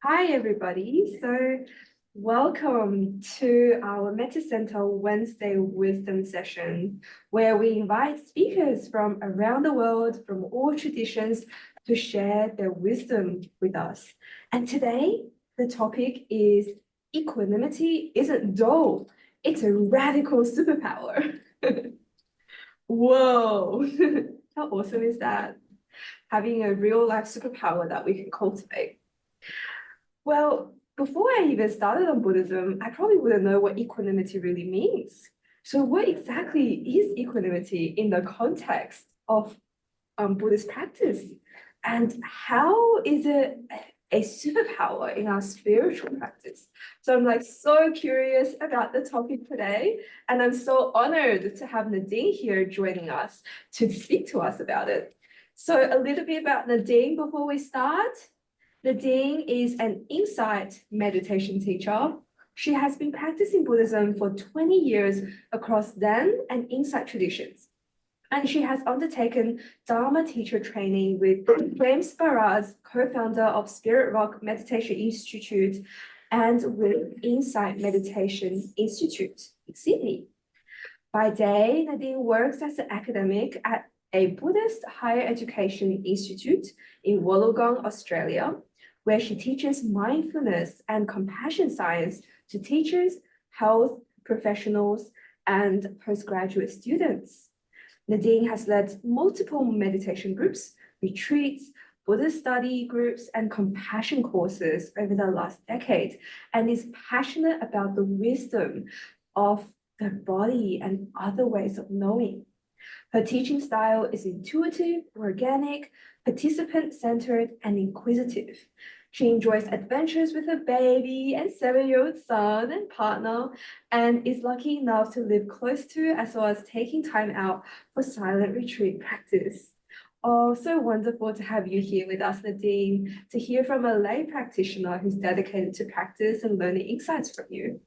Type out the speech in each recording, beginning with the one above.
Hi, everybody. Welcome to our Meta Center Wednesday Wisdom session, where we invite speakers from around the world, from all traditions, to share their wisdom with us. And today, the topic is equanimity isn't dull, it's a radical superpower. Whoa, how awesome is that? Having a real life superpower that we can cultivate. Well, before I even started on Buddhism, I probably wouldn't know what equanimity really means. So, what exactly is equanimity in the context of Buddhist practice? And how is it a superpower in our spiritual practice? So, I'm like so curious about the topic today. And I'm so honored to have Nadine here joining us to speak to us about it. So, a little bit about Nadine before we start. Nadine is an insight meditation teacher. She has been practicing Buddhism for 20 years across Zen and Insight traditions. And she has undertaken Dharma teacher training with James Baraz, co-founder of Spirit Rock Meditation Institute, and with Insight Meditation Institute in Sydney. By day, Nadine works as an academic at a Buddhist higher education institute in Wollongong, Australia, where she teaches mindfulness and compassion science to teachers, health professionals, and postgraduate students. Nadine has led multiple meditation groups, retreats, Buddhist study groups, and compassion courses over the last decade, and is passionate about the wisdom of the body and other ways of knowing. Her teaching style is intuitive, organic, participant-centered, and inquisitive. She enjoys adventures with her baby and 7-year-old son and partner, and is lucky enough to live close to, as well as taking time out for silent retreat practice. Oh, so wonderful to have you here with us, Nadine, to hear from a lay practitioner who's dedicated to practice and learning insights from you.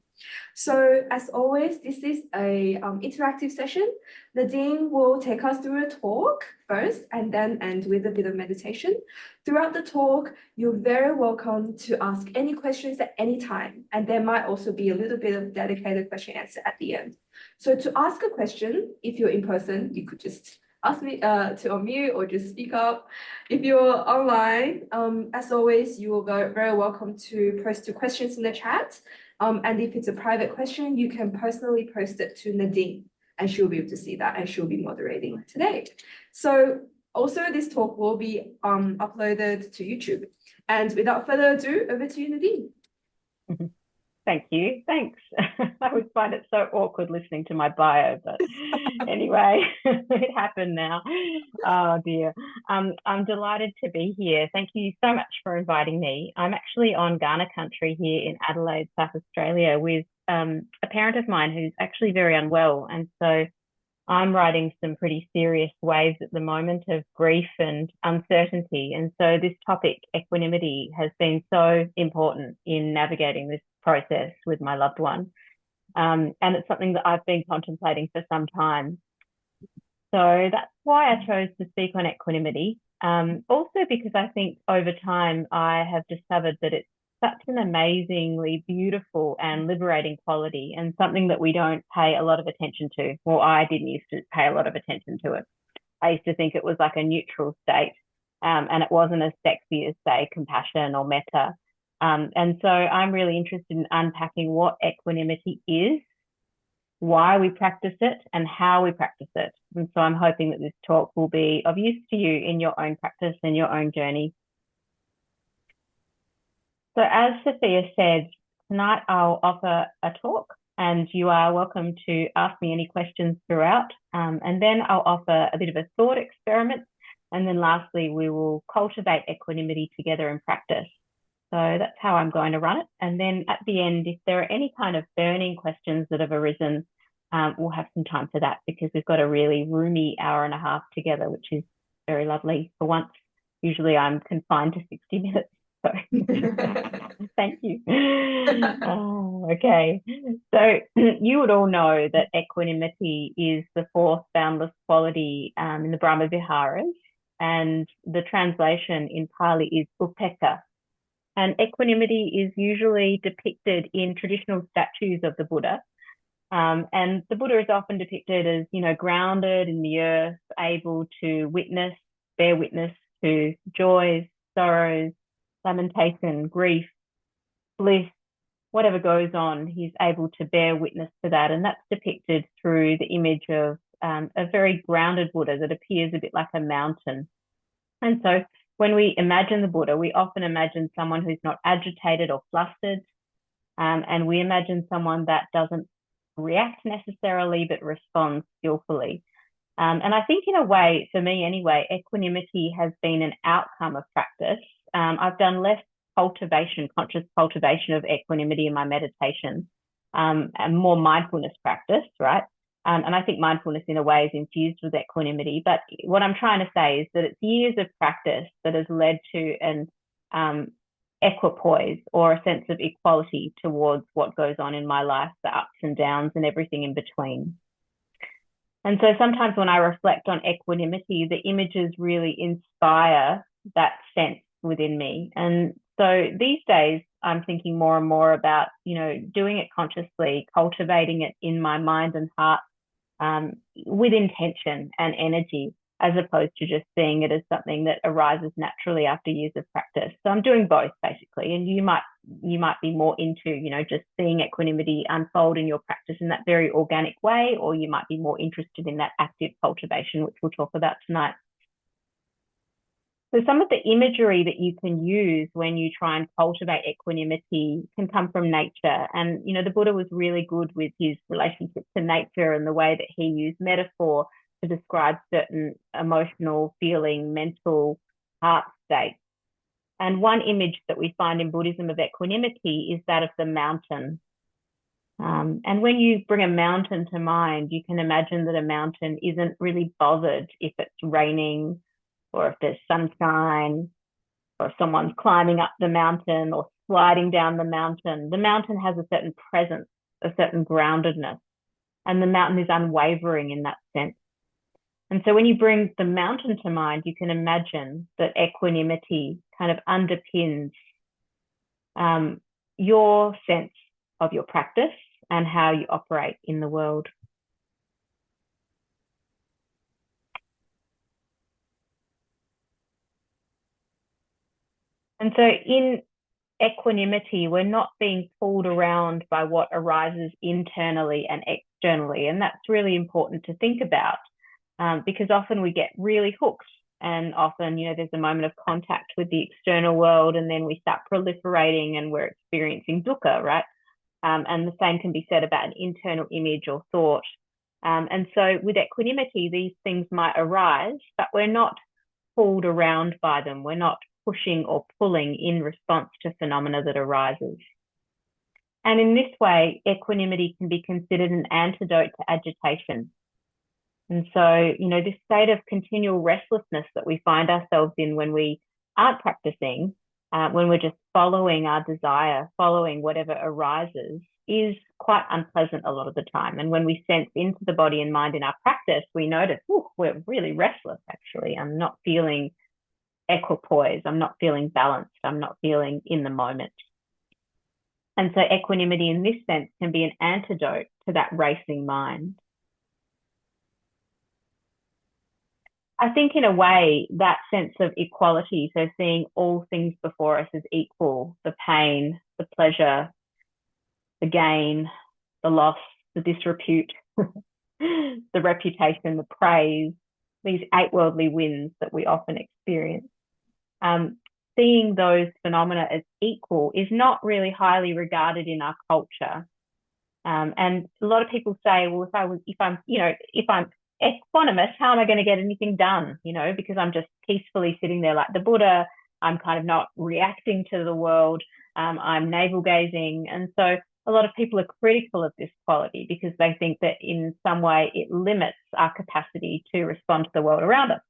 So as always, this is a interactive session. Nadine will take us through a talk first and then end with a bit of meditation. Throughout the talk, you're very welcome to ask any questions at any time. And there might also be a little bit of dedicated question answer at the end. So to ask a question, if you're in person, you could just ask me to unmute or just speak up. If you're online, as always, you will be very welcome to post your questions in the chat. And if it's a private question, you can personally post it to Nadine and she'll be able to see that and she'll be moderating today. So also this talk will be uploaded to YouTube. And without further ado, over to you, Nadine. Thank you. Thanks. I always find it so awkward listening to my bio, but anyway, it happened now. Oh dear. I'm delighted to be here. Thank you so much for inviting me. I'm actually on Kaurna country here in Adelaide, South Australia, with a parent of mine who's actually very unwell. And so I'm riding some pretty serious waves at the moment of grief and uncertainty. And so this topic, equanimity, has been so important in navigating this process with my loved one. And it's something that I've been contemplating for some time. So that's why I chose to speak on equanimity. Also because I think over time I have discovered that it's such an amazingly beautiful and liberating quality, and something that we don't pay a lot of attention to. Well, I didn't used to pay a lot of attention to it. I used to think it was like a neutral state, and it wasn't as sexy as, say, compassion or metta. And so I'm really interested in unpacking what equanimity is, why we practice it, and how we practice it. And so I'm hoping that this talk will be of use to you in your own practice and your own journey. So as Sophia said, tonight I'll offer a talk, and you are welcome to ask me any questions throughout. And then I'll offer a bit of a thought experiment. And then lastly, we will cultivate equanimity together in practice. So that's how I'm going to run it. And then at the end, if there are any kind of burning questions that have arisen, we'll have some time for that, because we've got a really roomy hour and a half together, which is very lovely for once. Usually I'm confined to 60 minutes. So thank you. Oh, okay. So you would all know that equanimity is the fourth boundless quality in the Brahma Viharas, and the translation in Pali is upekkha. And equanimity is usually depicted in traditional statues of the Buddha. And the Buddha is often depicted as, grounded in the earth, able to bear witness to joys, sorrows, lamentation, grief, bliss, whatever goes on, he's able to bear witness to that. And that's depicted through the image of a very grounded Buddha that appears a bit like a mountain. And so when we imagine the Buddha, we often imagine someone who's not agitated or flustered. And we imagine someone that doesn't react necessarily, but responds skillfully. And I think in a way, for me anyway, equanimity has been an outcome of practice. I've done less conscious cultivation of equanimity in my meditation, and more mindfulness practice, right? And I think mindfulness in a way is infused with equanimity. But what I'm trying to say is that it's years of practice that has led to an equipoise, or a sense of equality towards what goes on in my life, the ups and downs and everything in between. And so sometimes when I reflect on equanimity, the images really inspire that sense within me. And so these days, I'm thinking more and more about, doing it consciously, cultivating it in my mind and heart, with intention and energy, as opposed to just seeing it as something that arises naturally after years of practice. So I'm doing both basically. And you might be more into, just seeing equanimity unfold in your practice in that very organic way, or you might be more interested in that active cultivation, which we'll talk about tonight. So some of the imagery that you can use when you try and cultivate equanimity can come from nature. And, the Buddha was really good with his relationship to nature and the way that he used metaphor to describe certain emotional, feeling, mental, heart states. And one image that we find in Buddhism of equanimity is that of the mountain. And when you bring a mountain to mind, you can imagine that a mountain isn't really bothered if it's raining, or if there's sunshine, or if someone's climbing up the mountain or sliding down the mountain. The mountain has a certain presence, a certain groundedness, and the mountain is unwavering in that sense. And so when you bring the mountain to mind, you can imagine that equanimity kind of underpins your sense of your practice and how you operate in the world. And so in equanimity, we're not being pulled around by what arises internally and externally. And that's really important to think about, because often we get really hooked, and often, there's a moment of contact with the external world, and then we start proliferating and we're experiencing dukkha, right? And the same can be said about an internal image or thought. And so with equanimity, these things might arise, but we're not pulled around by them. We're not pushing or pulling in response to phenomena that arises. And in this way, equanimity can be considered an antidote to agitation. And so, this state of continual restlessness that we find ourselves in when we aren't practicing, when we're just following our desire, following whatever arises, is quite unpleasant a lot of the time. And when we sense into the body and mind in our practice, we notice, we're really restless, actually. I'm not feeling equipoise. I'm not feeling balanced. I'm not feeling in the moment. And so equanimity in this sense can be an antidote to that racing mind. I think in a way that sense of equality, so seeing all things before us as equal, the pain, the pleasure, the gain, the loss, the disrepute, the reputation, the praise, these 8 worldly winds that we often experience. Seeing those phenomena as equal is not really highly regarded in our culture. And a lot of people say, well, if I'm equanimous, how am I going to get anything done? Because I'm just peacefully sitting there like the Buddha. I'm kind of not reacting to the world. I'm navel gazing. And so a lot of people are critical of this quality because they think that in some way it limits our capacity to respond to the world around us.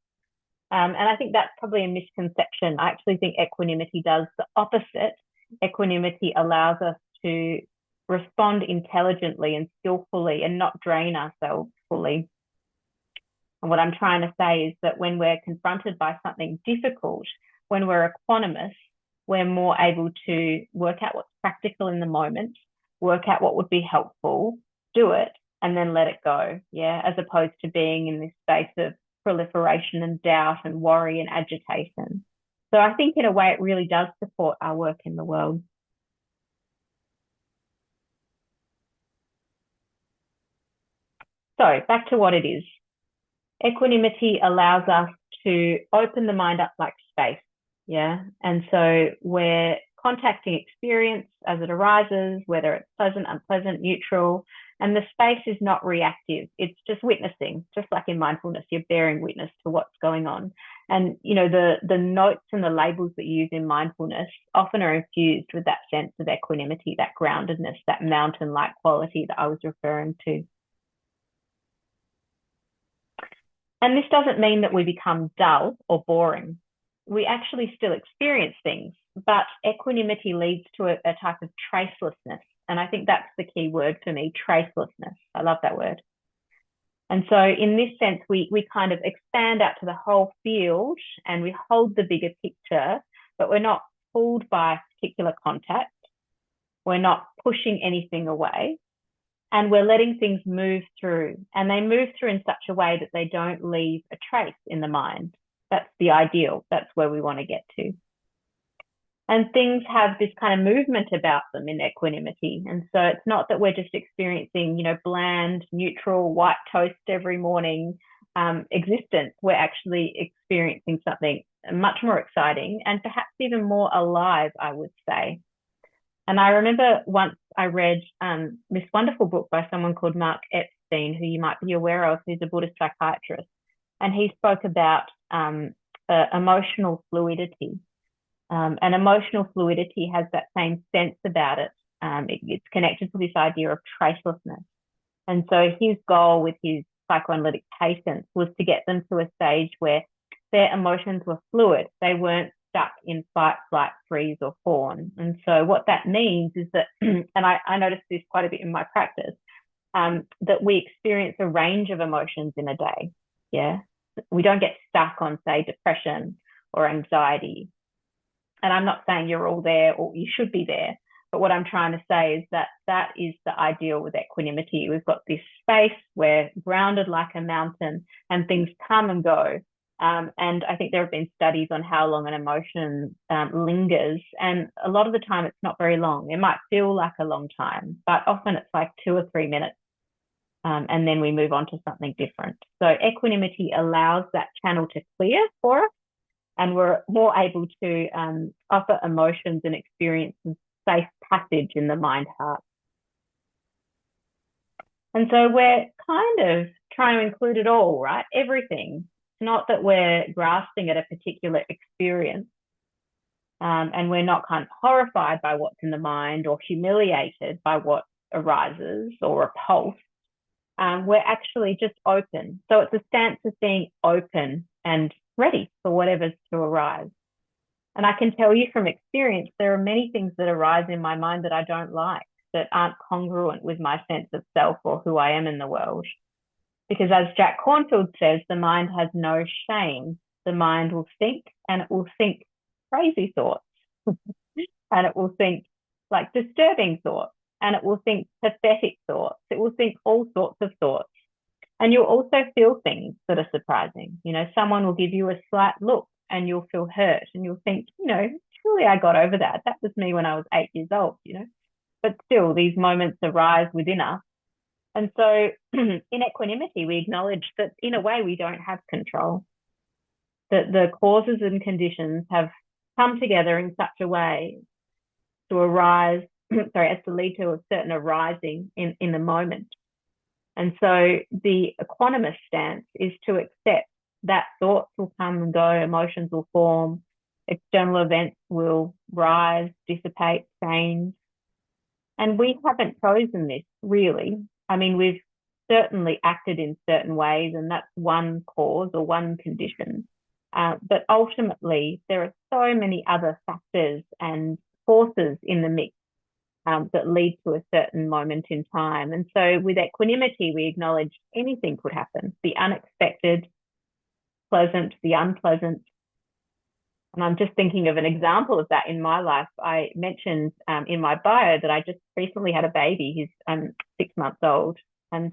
And I think that's probably a misconception. I actually think equanimity does the opposite. Equanimity allows us to respond intelligently and skillfully and not drain ourselves fully. And what I'm trying to say is that when we're confronted by something difficult, when we're equanimous, we're more able to work out what's practical in the moment, work out what would be helpful, do it, and then let it go. Yeah, as opposed to being in this space of proliferation and doubt and worry and agitation. So I think in a way it really does support our work in the world. So back to what it is. Equanimity allows us to open the mind up like space. Yeah. And so we're contacting experience as it arises, whether it's pleasant, unpleasant, neutral. And the space is not reactive. It's just witnessing, just like in mindfulness, you're bearing witness to what's going on. And, you know, the notes and the labels that you use in mindfulness often are infused with that sense of equanimity, that groundedness, that mountain-like quality that I was referring to. And this doesn't mean that we become dull or boring. We actually still experience things, but equanimity leads to a type of tracelessness. And I think that's the key word for me, tracelessness. I love that word. And so in this sense, we kind of expand out to the whole field and we hold the bigger picture, but we're not pulled by a particular contact. We're not pushing anything away. And we're letting things move through. And they move through in such a way that they don't leave a trace in the mind. That's the ideal. That's where we want to get to. And things have this kind of movement about them in equanimity. And so it's not that we're just experiencing, you know, bland, neutral, white toast every morning existence. We're actually experiencing something much more exciting and perhaps even more alive, I would say. And I remember once I read this wonderful book by someone called Mark Epstein, who you might be aware of, who's a Buddhist psychiatrist. And he spoke about emotional fluidity. And emotional fluidity has that same sense about it. It's connected to this idea of tracelessness. And so his goal with his psychoanalytic patients was to get them to a stage where their emotions were fluid. They weren't stuck in fight, flight, freeze, or fawn. And so what that means is that, and I noticed this quite a bit in my practice, that we experience a range of emotions in a day. Yeah. We don't get stuck on, say, depression or anxiety. And I'm not saying you're all there or you should be there. But what I'm trying to say is that that is the ideal with equanimity. We've got this space, we're grounded like a mountain, and things come and go. And I think there have been studies on how long an emotion lingers. And a lot of the time, it's not very long. It might feel like a long time, but often it's like 2 or 3 minutes. And then we move on to something different. So equanimity allows that channel to clear for us. And we're more able to offer emotions and experiences safe passage in the mind heart. And so we're kind of trying to include it all, right? Everything. It's not that we're grasping at a particular experience and we're not kind of horrified by what's in the mind or humiliated by what arises or repulsed. We're actually just open. So it's a stance of being open and ready for whatever's to arise. And I can tell you from experience, there are many things that arise in my mind that I don't like, that aren't congruent with my sense of self or who I am in the world. Because as Jack Cornfield says, the mind has no shame. The mind will think, and it will think crazy thoughts. And it will think like disturbing thoughts. And it will think pathetic thoughts. It will think all sorts of thoughts. And you'll also feel things that are surprising. You know, someone will give you a slight look and you'll feel hurt and you'll think, you know, surely I got over that. That was me when I was 8 years old, you know. But still, these moments arise within us. And so in equanimity, we acknowledge that in a way we don't have control, that the causes and conditions have come together in such a way to arise, as to lead to a certain arising in the moment. And so the equanimous stance is to accept that thoughts will come and go, emotions will form, external events will rise, dissipate, change. And we haven't chosen this, really. I mean, we've certainly acted in certain ways, and that's one cause or one condition. But ultimately, there are so many other factors and forces in the mix that lead to a certain moment in time. And so with equanimity, we acknowledge anything could happen, the unexpected, pleasant, the unpleasant. And I'm just thinking of an example of that in my life. I mentioned in my bio that I just recently had a baby. He's 6 months old, and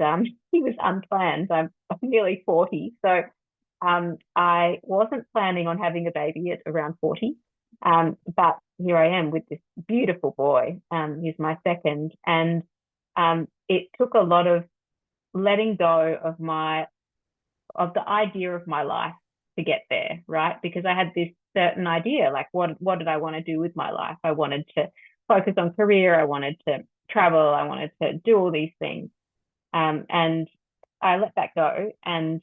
he was unplanned. I'm nearly 40, so I wasn't planning on having a baby at around 40. But here I am with this beautiful boy. He's my second, and it took a lot of letting go of the idea of my life to get there, right? Because I had this certain idea, like what did I want to do with my life? I wanted to focus on career, I wanted to travel, I wanted to do all these things. And I let that go. And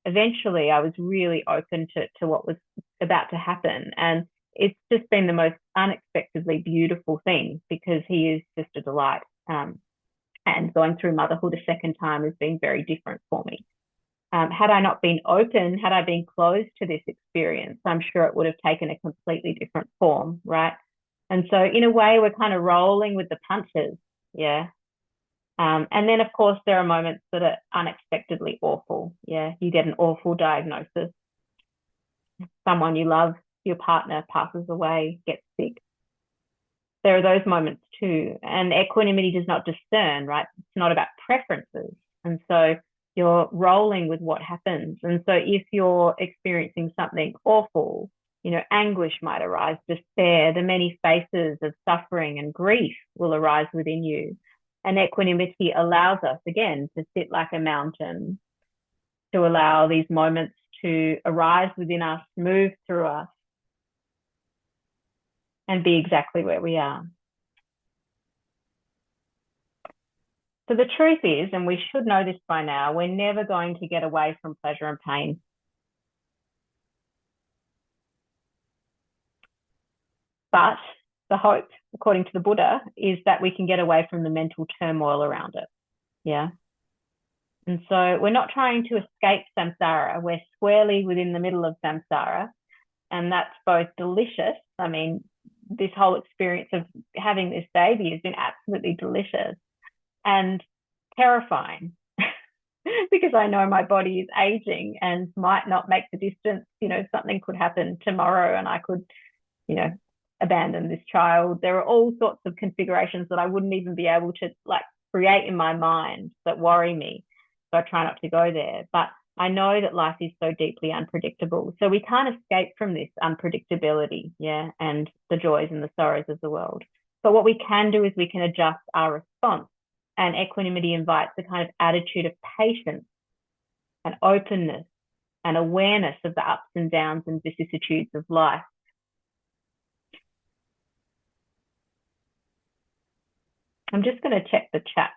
eventually I was really open to what was about to happen. And it's just been the most unexpectedly beautiful thing, because he is just a delight. And going through motherhood a second time has been very different for me. Had I not been open, had I been closed to this experience, I'm sure it would have taken a completely different form, right? And so in a way, we're kind of rolling with the punches, yeah. And then, of course, there are moments that are unexpectedly awful, yeah. You get an awful diagnosis. Someone you love, your partner, passes away, gets sick. There are those moments too. And equanimity does not discern, right? It's not about preferences. And so you're rolling with what happens. And so if you're experiencing something awful, anguish might arise, despair, the many faces of suffering and grief will arise within you. And equanimity allows us, again, to sit like a mountain, to allow these moments to arise within us, move through us, and be exactly where we are. So the truth is, and we should know this by now, we're never going to get away from pleasure and pain. But the hope, according to the Buddha, is that we can get away from the mental turmoil around it. Yeah. And so we're not trying to escape samsara. We're squarely within the middle of samsara. And that's both delicious. I mean, this whole experience of having this baby has been absolutely delicious, and terrifying, because I know my body is aging and might not make the distance. Something could happen tomorrow and I could, abandon this child. There are all sorts of configurations that I wouldn't even be able to create in my mind that worry me. So I try not to go there. But I know that life is so deeply unpredictable. So we can't escape from this unpredictability, yeah, and the joys and the sorrows of the world. But what we can do is we can adjust our response. And equanimity invites a kind of attitude of patience and openness and awareness of the ups and downs and vicissitudes of life. I'm just going to check the chat.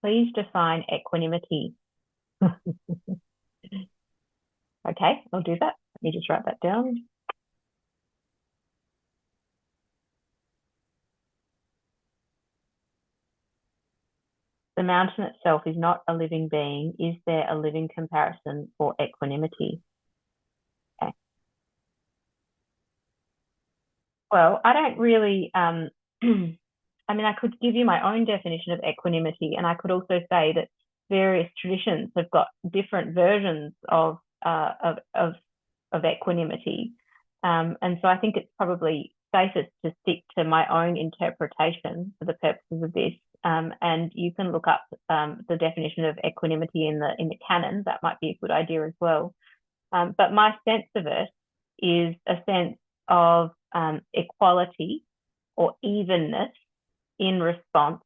Please define equanimity. Okay, I'll do that. Let me just write that down. The mountain itself is not a living being. Is there a living comparison for equanimity? Okay. Well, I don't really, I mean, I could give you my own definition of equanimity, and I could also say that various traditions have got different versions of equanimity. And so I think it's probably safest to stick to my own interpretation for the purposes of this. And you can look up the definition of equanimity in the canon. That might be a good idea as well. But my sense of it is a sense of equality or evenness in response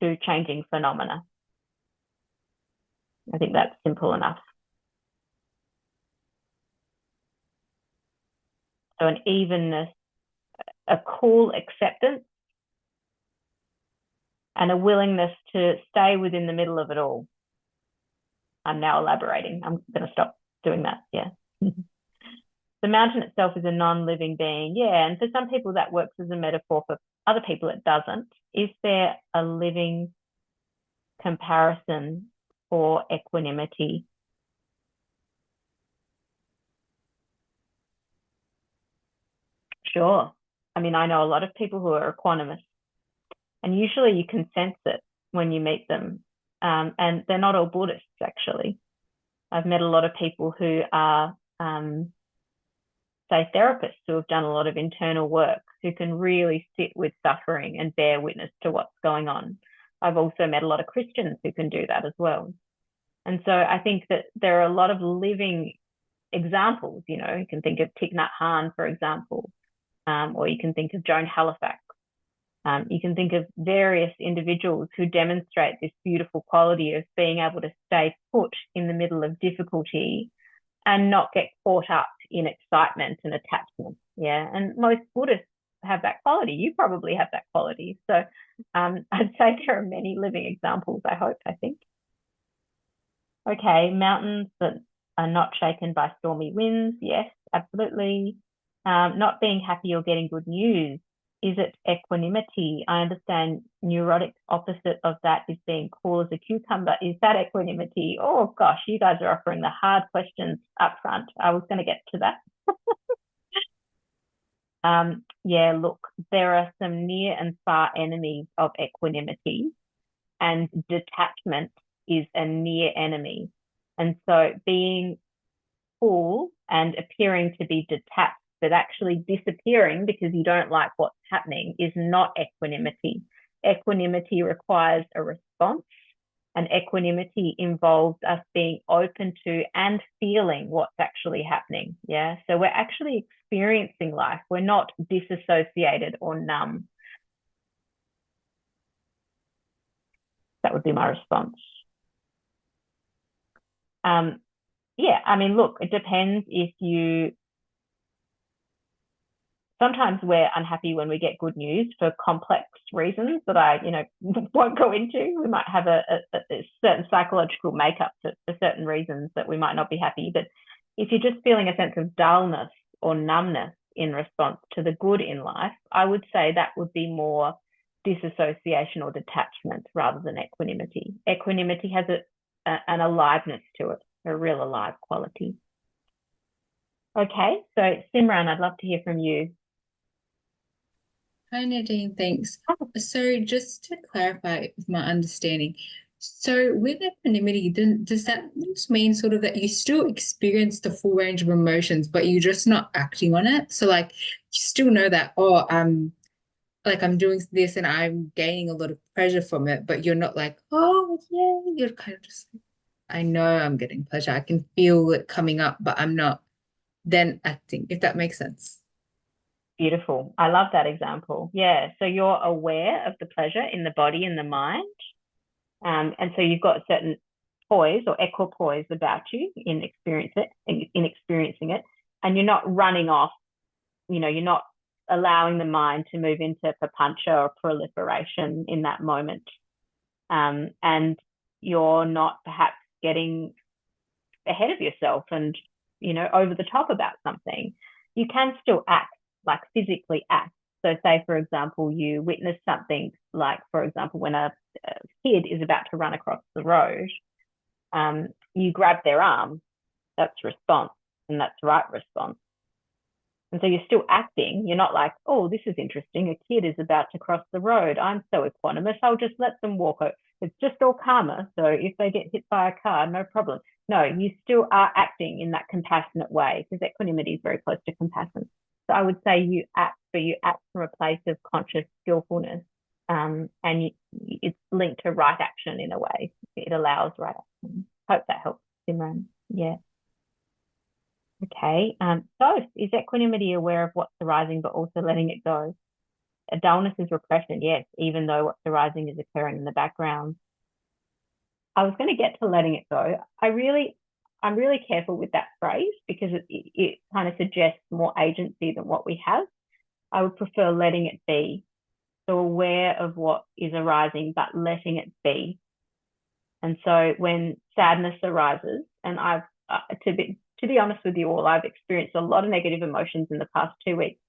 to changing phenomena. I think that's simple enough. So an evenness, a cool acceptance, and a willingness to stay within the middle of it all. I'm now elaborating. I'm going to stop doing that. Yeah. The mountain itself is a non-living being. Yeah. And for some people that works as a metaphor. For other people it doesn't. Is there a living comparison for equanimity? Sure. I mean, I know a lot of people who are equanimous, and usually you can sense it when you meet them. And they're not all Buddhists, actually. I've met a lot of people who are, say, therapists who have done a lot of internal work, who can really sit with suffering and bear witness to what's going on. I've also met a lot of Christians who can do that as well. And so I think that there are a lot of living examples. You know, you can think of Thich Nhat Hanh, for example, or you can think of Joan Halifax. You can think of various individuals who demonstrate this beautiful quality of being able to stay put in the middle of difficulty and not get caught up in excitement and attachment. Yeah, and most Buddhists have that quality. You probably have that quality. So I'd say there are many living examples, I think. Okay, mountains that are not shaken by stormy winds. Yes, absolutely. Not being happy or getting good news. Is it equanimity? I understand neurotic opposite of that is being cool as a cucumber. Is that equanimity? Oh gosh, you guys are offering the hard questions up front. I was going to get to that. Yeah, look, there are some near and far enemies of equanimity, and detachment is a near enemy. And so being cool and appearing to be detached, but actually disappearing because you don't like what's happening, is not equanimity. Equanimity requires a response, and equanimity involves us being open to and feeling what's actually happening. Yeah, so we're actually experiencing life. We're not disassociated or numb. That would be my response. Yeah, I mean, look, it depends if you, sometimes we're unhappy when we get good news for complex reasons that I, won't go into. We might have a certain psychological makeup for certain reasons that we might not be happy. But if you're just feeling a sense of dullness or numbness in response to the good in life, I would say that would be more disassociation or detachment rather than equanimity. Equanimity has an aliveness to it, a real alive quality. Okay, so Simran, I'd love to hear from you. Hi Nadine, thanks. So just to clarify my understanding, so with equanimity, does that just mean sort of that you still experience the full range of emotions, but you're just not acting on it? So like you still know that, oh, I'm doing this and I'm gaining a lot of pleasure from it, but you're not like, oh yeah, you're kind of just like, I know I'm getting pleasure. I can feel it coming up, but I'm not then acting, if that makes sense. Beautiful. I love that example. Yeah. So you're aware of the pleasure in the body and the mind. And so you've got certain poise or equipoise about you in experiencing it. And you're not running off, you're not allowing the mind to move into papancha or proliferation in that moment. And you're not perhaps getting ahead of yourself and, over the top about something. You can still act, like physically act. So say, for example, you witness something like, for example, when a kid is about to run across the road, you grab their arm, that's response, and that's right response. And so you're still acting. You're not like, oh, this is interesting. A kid is about to cross the road. I'm so equanimous. I'll just let them walk. It's just all karma. So if they get hit by a car, no problem. No, you still are acting in that compassionate way, because equanimity is very close to compassion. So I would say you act, but you act from a place of conscious skillfulness. And it's linked to right action in a way. It allows right action. Hope that helps, Simran. Yeah. Okay. So is equanimity aware of what's arising, but also letting it go? A dullness is repression, yes, even though what's arising is occurring in the background. I was going to get to letting it go. I'm really careful with that phrase because it kind of suggests more agency than what we have. I would prefer letting it be. So aware of what is arising, but letting it be. And so when sadness arises, and I've, to be honest with you all, I've experienced a lot of negative emotions in the past 2 weeks,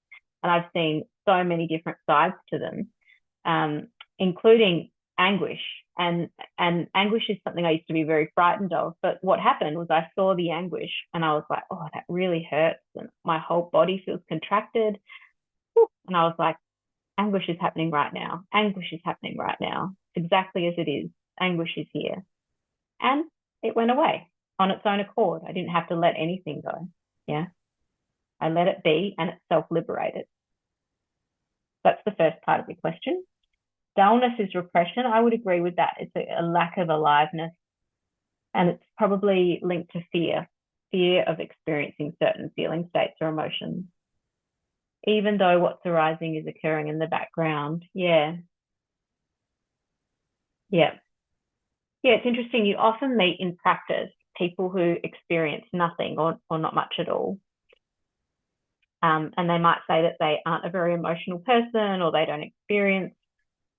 and I've seen so many different sides to them, including anguish. And anguish is something I used to be very frightened of. But what happened was I saw the anguish and I was like, oh, that really hurts. And my whole body feels contracted. And I was like, anguish is happening right now. Anguish is happening right now. Exactly as it is. Anguish is here. And it went away. on its own accord. I didn't have to let anything go. Yeah. I let it be and it self-liberated. That's the first part of your question. Dullness is repression. I would agree with that. It's a lack of aliveness. And it's probably linked to fear of experiencing certain feeling states or emotions, even though what's arising is occurring in the background. Yeah. Yeah. Yeah, it's interesting. You often meet in practice people who experience nothing or not much at all. And they might say that they aren't a very emotional person or they don't experience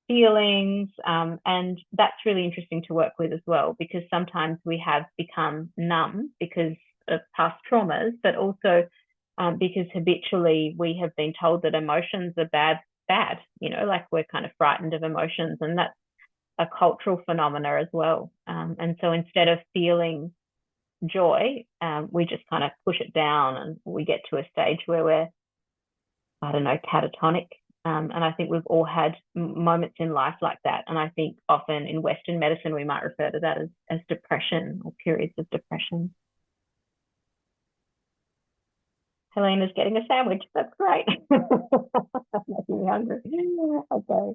feelings. And that's really interesting to work with as well, because sometimes we have become numb because of past traumas, but also because habitually we have been told that emotions are bad, like we're kind of frightened of emotions, and that's a cultural phenomena as well. And so instead of feeling joy, we just kind of push it down and we get to a stage where we're, I don't know, catatonic. And I think we've all had moments in life like that. And I think often in Western medicine, we might refer to that as depression or periods of depression. Helena's getting a sandwich. That's great. Making me hungry. Okay.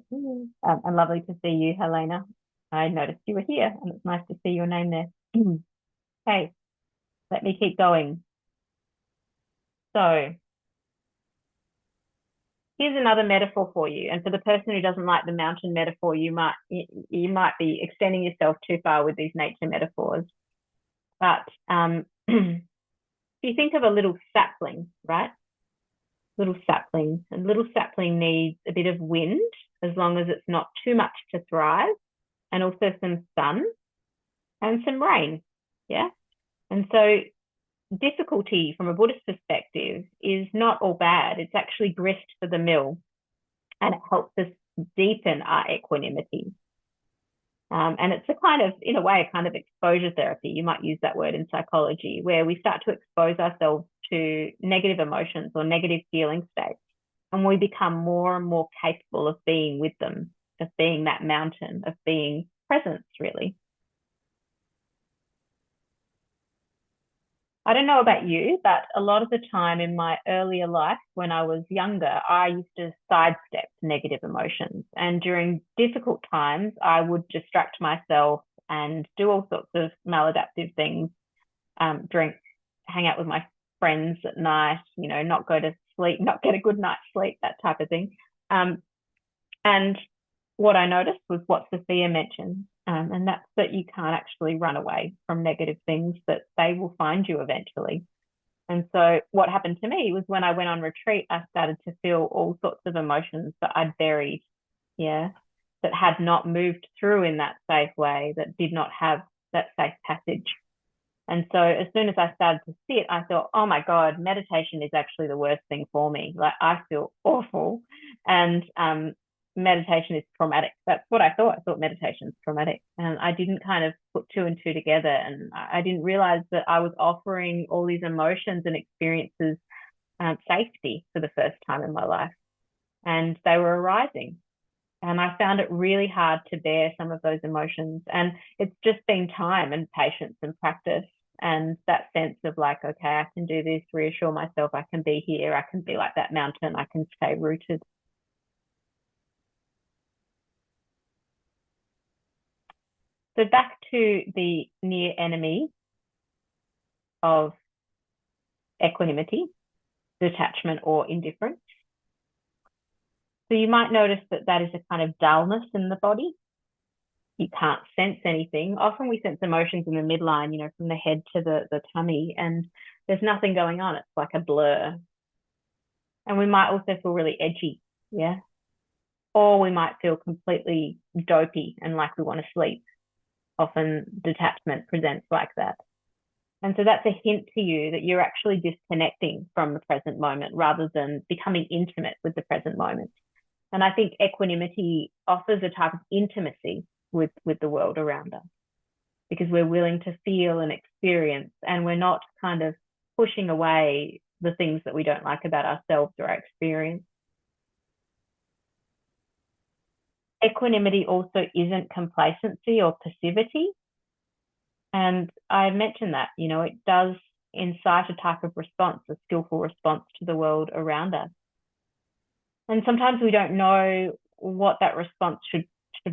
And lovely to see you, Helena. I noticed you were here and it's nice to see your name there. Okay, let me keep going. So here's another metaphor for you. And for the person who doesn't like the mountain metaphor, you might be extending yourself too far with these nature metaphors. But if you think of a little sapling, right? Little sapling, and little sapling needs a bit of wind, as long as it's not too much to thrive, and also some sun and some rain. Yeah. And so difficulty from a Buddhist perspective is not all bad. It's actually grist for the mill, and it helps us deepen our equanimity. And it's a kind of, in a way, a kind of exposure therapy. You might use that word in psychology, where we start to expose ourselves to negative emotions or negative feeling states, and we become more and more capable of being with them, of being that mountain, of being presence, really. I don't know about you, but a lot of the time in my earlier life, when I was younger, I used to sidestep negative emotions. And during difficult times, I would distract myself and do all sorts of maladaptive things, drink, hang out with my friends at night, not go to sleep, not get a good night's sleep, that type of thing. And what I noticed was what Sophia mentioned, and that's that you can't actually run away from negative things, that they will find you eventually. And so what happened to me was when I went on retreat, I started to feel all sorts of emotions that I'd buried, that had not moved through in that safe way, that did not have that safe passage. And so as soon as I started to sit, I thought, oh my God, meditation is actually the worst thing for me. Like, I feel awful. And meditation is traumatic. That's what I thought. I thought meditation is traumatic. And I didn't kind of put two and two together. And I didn't realize that I was offering all these emotions and experiences safety for the first time in my life. And they were arising. And I found it really hard to bear some of those emotions. And it's just been time and patience and practice, and that sense of like, okay, I can do this, reassure myself, I can be here, I can be like that mountain, I can stay rooted. So back to the near enemy of equanimity, detachment or indifference. So you might notice that that is a kind of dullness in the body. You can't sense anything. Often we sense emotions in the midline, from the head to the tummy, and there's nothing going on. It's like a blur. And we might also feel really edgy, or we might feel completely dopey and like we want to sleep. Often detachment presents like that. And so that's a hint to you that you're actually disconnecting from the present moment rather than becoming intimate with the present moment. And I think equanimity offers a type of intimacy with the world around us, because we're willing to feel and experience, and we're not kind of pushing away the things that we don't like about ourselves or our experience. Equanimity also isn't complacency or passivity. And I mentioned that, you know, it does incite a type of response, a skillful response to the world around us. And sometimes we don't know what that response should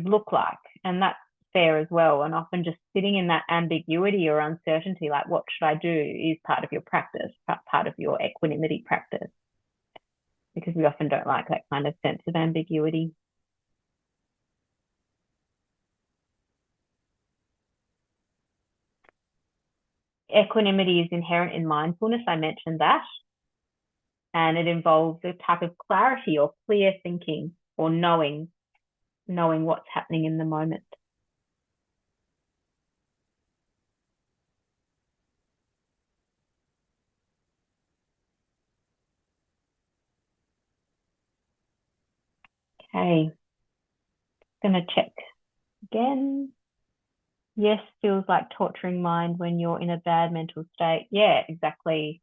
look like. And that's fair as well. And often just sitting in that ambiguity or uncertainty, like what should I do, is part of your practice, part of your equanimity practice. Because we often don't like that kind of sense of ambiguity. Equanimity is inherent in mindfulness. I mentioned that. And it involves a type of clarity or clear thinking or knowing what's happening in the moment. Okay, gonna check again. Yes, feels like torturing mind when you're in a bad mental state. Yeah, exactly.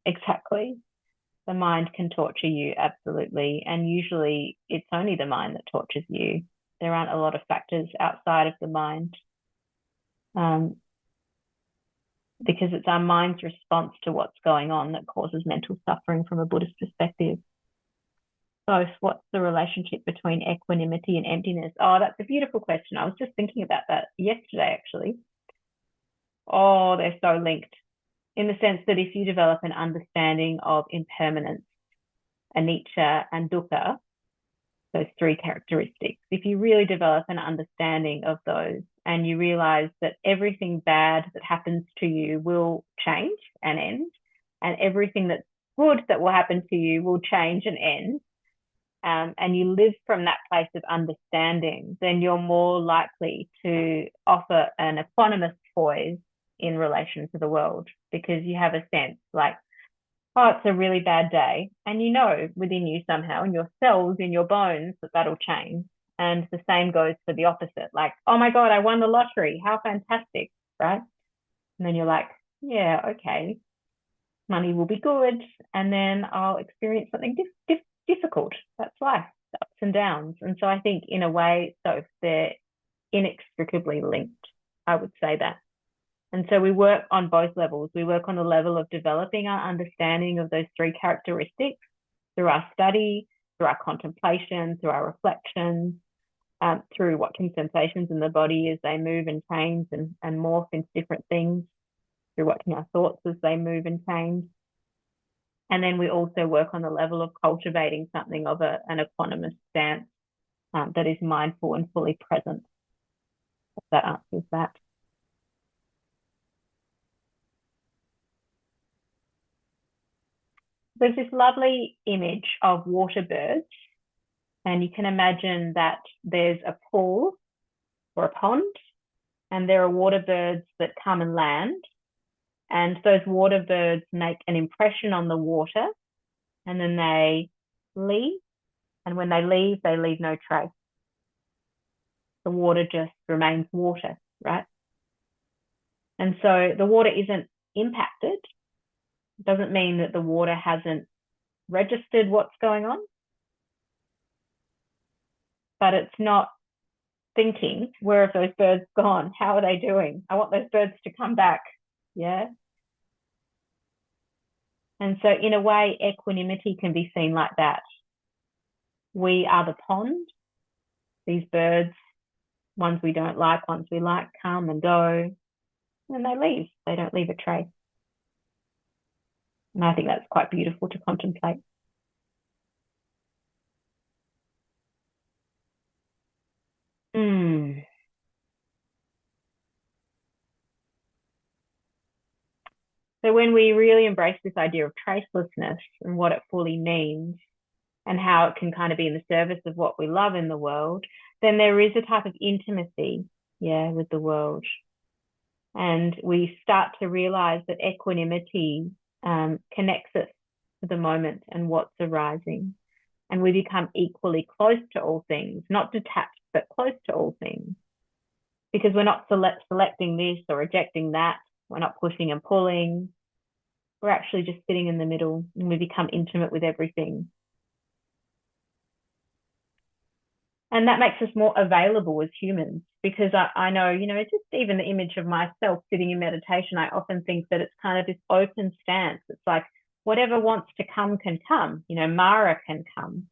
The mind can torture you, absolutely. And usually it's only the mind that tortures you. There aren't a lot of factors outside of the mind. Because it's our mind's response to what's going on that causes mental suffering from a Buddhist perspective. Both, what's the relationship between equanimity and emptiness? Oh, that's a beautiful question. I was just thinking about that yesterday, actually. Oh, they're so linked in the sense that if you develop an understanding of impermanence, anicca, and dukkha, those three characteristics, if you really develop an understanding of those and you realize that everything bad that happens to you will change and end, and everything that's good that will happen to you will change and end, and you live from that place of understanding, then you're more likely to offer an equanimous poise in relation to the world, because you have a sense like, oh, it's a really bad day. And you know within you somehow, in your cells, in your bones, that that'll change. And the same goes for the opposite. Like, oh my God, I won the lottery. How fantastic, right? And then you're like, yeah, okay, money will be good. And then I'll experience something difficult. That's life, ups and downs. And so I think in a way, so they're inextricably linked, I would say that. And so we work on both levels. We work on the level of developing our understanding of those three characteristics through our study, through our contemplation, through our reflections, through watching sensations in the body as they move and change and morph into different things, through watching our thoughts as they move and change. And then we also work on the level of cultivating something of an equanimous stance that is mindful and fully present. If that answers that. There's this lovely image of water birds, and you can imagine that there's a pool or a pond, and there are water birds that come and land, and those water birds make an impression on the water, and then they leave, and when they leave no trace. The water just remains water, right? And so the water isn't impacted. It doesn't mean that the water hasn't registered what's going on, but it's not thinking, where have those birds gone? How are they doing? I want those birds to come back. Yeah. And so in a way, equanimity can be seen like that. We are the pond. These birds, ones we don't like, ones we like, come and go, and they leave. They don't leave a trace. And I think that's quite beautiful to contemplate. So when we really embrace this idea of tracelessness and what it fully means and how it can kind of be in the service of what we love in the world, then there is a type of intimacy, with the world. And we start to realize that equanimity connects us to the moment and what's arising. And we become equally close to all things, not detached, but close to all things. Because we're not selecting this or rejecting that. We're not pushing and pulling. We're actually just sitting in the middle, and we become intimate with everything. And that makes us more available as humans, because I know, you know, just even the image of myself sitting in meditation, I often think that it's kind of this open stance. It's like whatever wants to come can come, you know, Mara can come,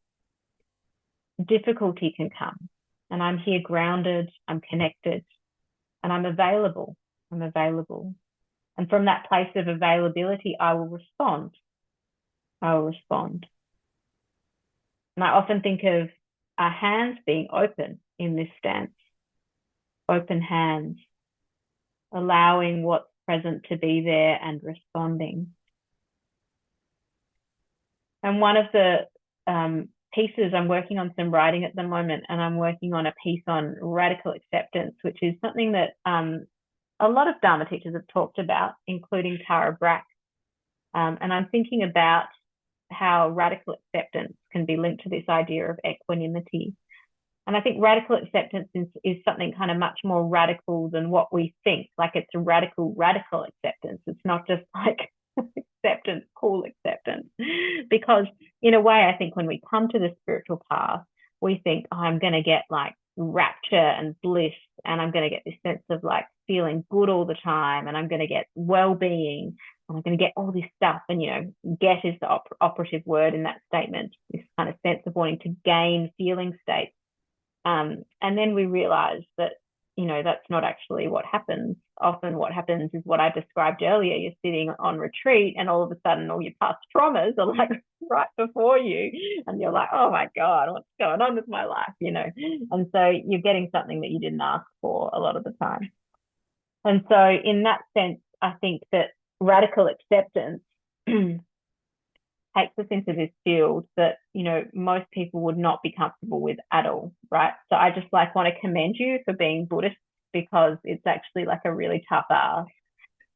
difficulty can come. And I'm here grounded, I'm connected, and I'm available. I'm available. And from that place of availability, I will respond. I will respond. And I often think of our hands being open in this stance, open hands, allowing what's present to be there and responding. And one of the pieces, I'm working on some writing at the moment, and I'm working on a piece on radical acceptance, which is something that a lot of Dharma teachers have talked about, including Tara Brach. And I'm thinking about how radical acceptance can be linked to this idea of equanimity. And I think radical acceptance is something kind of much more radical than what we think. Like it's a radical acceptance. It's not just like acceptance, cool acceptance. Because in a way, I think when we come to the spiritual path, we think, oh, I'm going to get like rapture and bliss, and I'm going to get this sense of like feeling good all the time, and I'm going to get well-being, and I'm going to get all this stuff. And, you know, get is the operative word in that statement, this kind of sense of wanting to gain feeling states. And then we realize that, you know, that's not actually what happens. Often what happens is what I described earlier. You're sitting on retreat, and all of a sudden all your past traumas are like right before you, and you're like, oh my God, what's going on with my life, you know? And so you're getting something that you didn't ask for a lot of the time. And so in that sense, I think that radical acceptance takes us into this field that, you know, most people would not be comfortable with at all, right? So I just like want to commend you for being Buddhist, because it's actually like a really tough ask.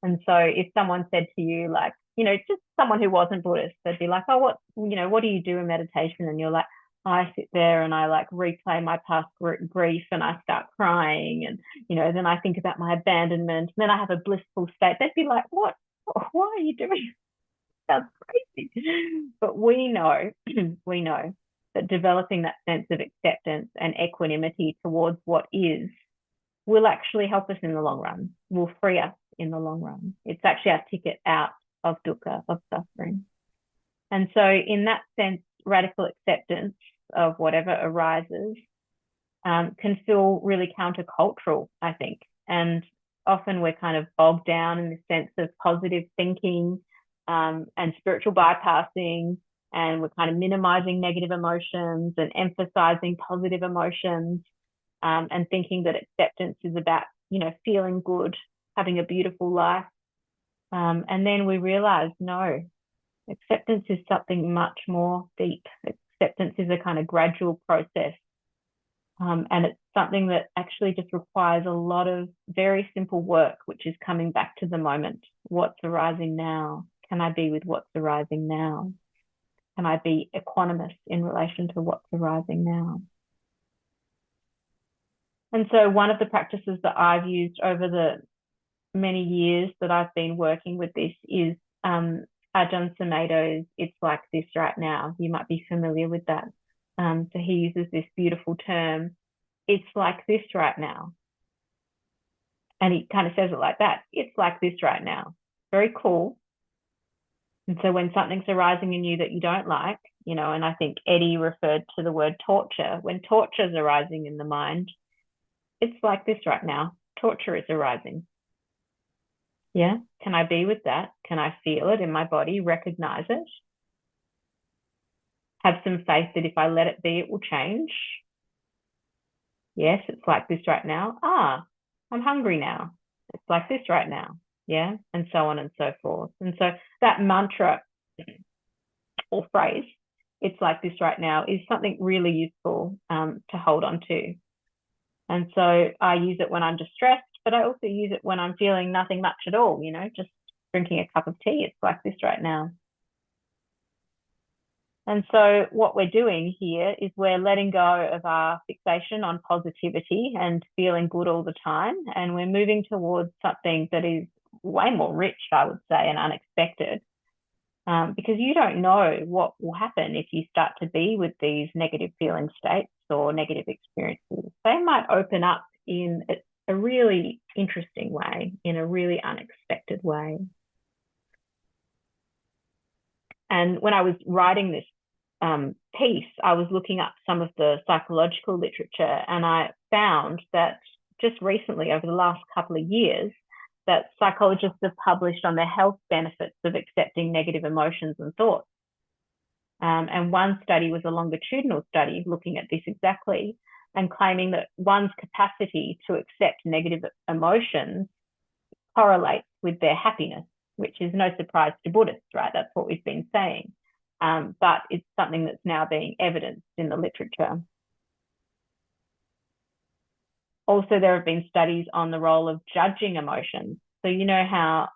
And so if someone said to you, like, you know, just someone who wasn't Buddhist, they'd be like, oh, what, you know, what do you do in meditation? And you're like, I sit there and I like replay my past grief, and I start crying, and, you know, then I think about my abandonment, and then I have a blissful state. They'd be like, what? Why are you doing? That's crazy. But we know that developing that sense of acceptance and equanimity towards what is will actually help us in the long run, will free us in the long run. It's actually our ticket out of dukkha, of suffering. And so in that sense, radical acceptance of whatever arises can feel really countercultural, I think. And often we're kind of bogged down in the sense of positive thinking and spiritual bypassing, and we're kind of minimizing negative emotions and emphasizing positive emotions, and thinking that acceptance is about, you know, feeling good, having a beautiful life. And then we realize, no, acceptance is something much more deep. Acceptance is a kind of gradual process. And it's something that actually just requires a lot of very simple work, which is coming back to the moment. What's arising now? Can I be with what's arising now? Can I be equanimous in relation to what's arising now? And so one of the practices that I've used over the many years that I've been working with this is Ajahn Sumedho's It's Like This Right Now. You might be familiar with that. So he uses this beautiful term, it's like this right now. And he kind of says it like that. It's like this right now. Very cool. And so when something's arising in you that you don't like, you know, and I think Eddie referred to the word torture. When torture is arising in the mind, it's like this right now. Torture is arising. Yeah. Can I be with that? Can I feel it in my body, recognize it? Have some faith that if I let it be, it will change. Yes, it's like this right now. I'm hungry now. It's like this right now. Yeah, and so on and so forth. And so that mantra or phrase, it's like this right now, is something really useful to hold on to. And so I use it when I'm distressed, but I also use it when I'm feeling nothing much at all, you know, just drinking a cup of tea. It's like this right now. And so what we're doing here is we're letting go of our fixation on positivity and feeling good all the time. And we're moving towards something that is way more rich, I would say, and unexpected. Because you don't know what will happen if you start to be with these negative feeling states. or negative experiences, they might open up in a really interesting way, in a really unexpected way. And when I was writing this piece, I was looking up some of the psychological literature, and I found that just recently, over the last couple of years, that psychologists have published on the health benefits of accepting negative emotions and thoughts. And one study was a longitudinal study looking at this exactly, and claiming that one's capacity to accept negative emotions correlates with their happiness, which is no surprise to Buddhists, right? That's what we've been saying. But it's something that's now being evidenced in the literature. Also, there have been studies on the role of judging emotions. So you know how,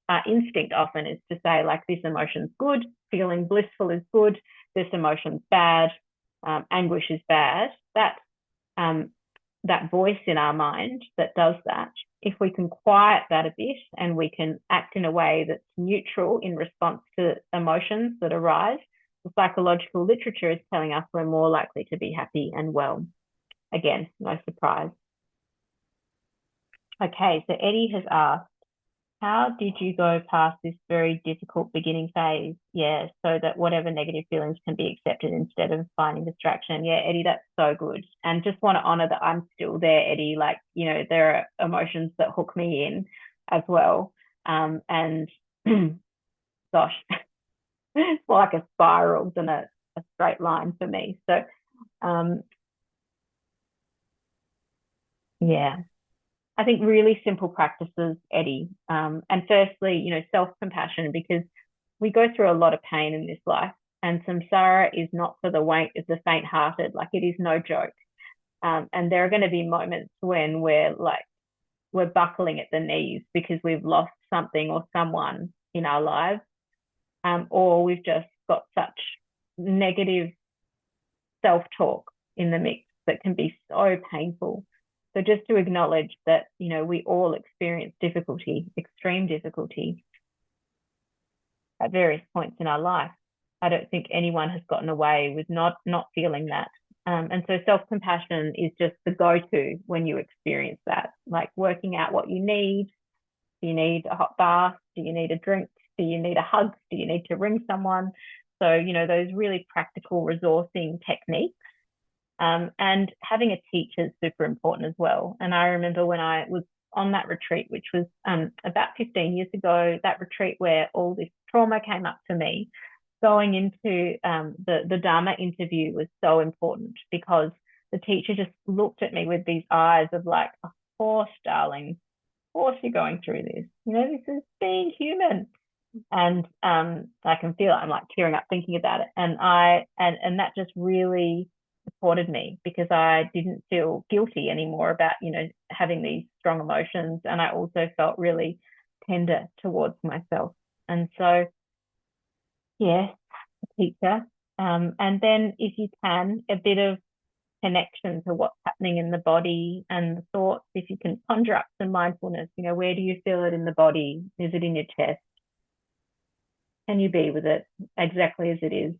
our instinct often is to say, like, this emotion's good, feeling blissful is good, this emotion's bad, anguish is bad. That voice in our mind that does that, if we can quiet that a bit and we can act in a way that's neutral in response to emotions that arise, the psychological literature is telling us we're more likely to be happy and well. Again, no surprise. Okay, so Eddie has asked, how did you go past this very difficult beginning phase? Yeah, so that whatever negative feelings can be accepted instead of finding distraction. Yeah, Eddie, that's so good. And just want to honor that I'm still there, Eddie. Like, there are emotions that hook me in as well. And gosh, it's more like a spiral than a straight line for me. So, yeah. I think really simple practices, Eddie. And firstly, self-compassion, because we go through a lot of pain in this life, and samsara is not for the faint-hearted. Like, it is no joke. And there are going to be moments when we're buckling at the knees because we've lost something or someone in our lives, or we've just got such negative self-talk in the mix that can be so painful. So just to acknowledge that, we all experience difficulty, extreme difficulty at various points in our life. I don't think anyone has gotten away with not feeling that. And so self-compassion is just the go-to when you experience that, like working out what you need. Do you need a hot bath? Do you need a drink? Do you need a hug? Do you need to ring someone? So, those really practical resourcing techniques. And having a teacher is super important as well. And I remember when I was on that retreat, which was about 15 years ago, that retreat where all this trauma came up for me, going into the Dharma interview was so important, because the teacher just looked at me with these eyes of like, of course, darling, of course you're going through this. This is being human. And I can feel it. I'm like tearing up thinking about it. And that just really supported me, because I didn't feel guilty anymore about, having these strong emotions. And I also felt really tender towards myself. And so, yeah, a teacher. And then if you can, a bit of connection to what's happening in the body and the thoughts. If you can conjure up some mindfulness, where do you feel it in the body? Is it in your chest? Can you be with it exactly as it is?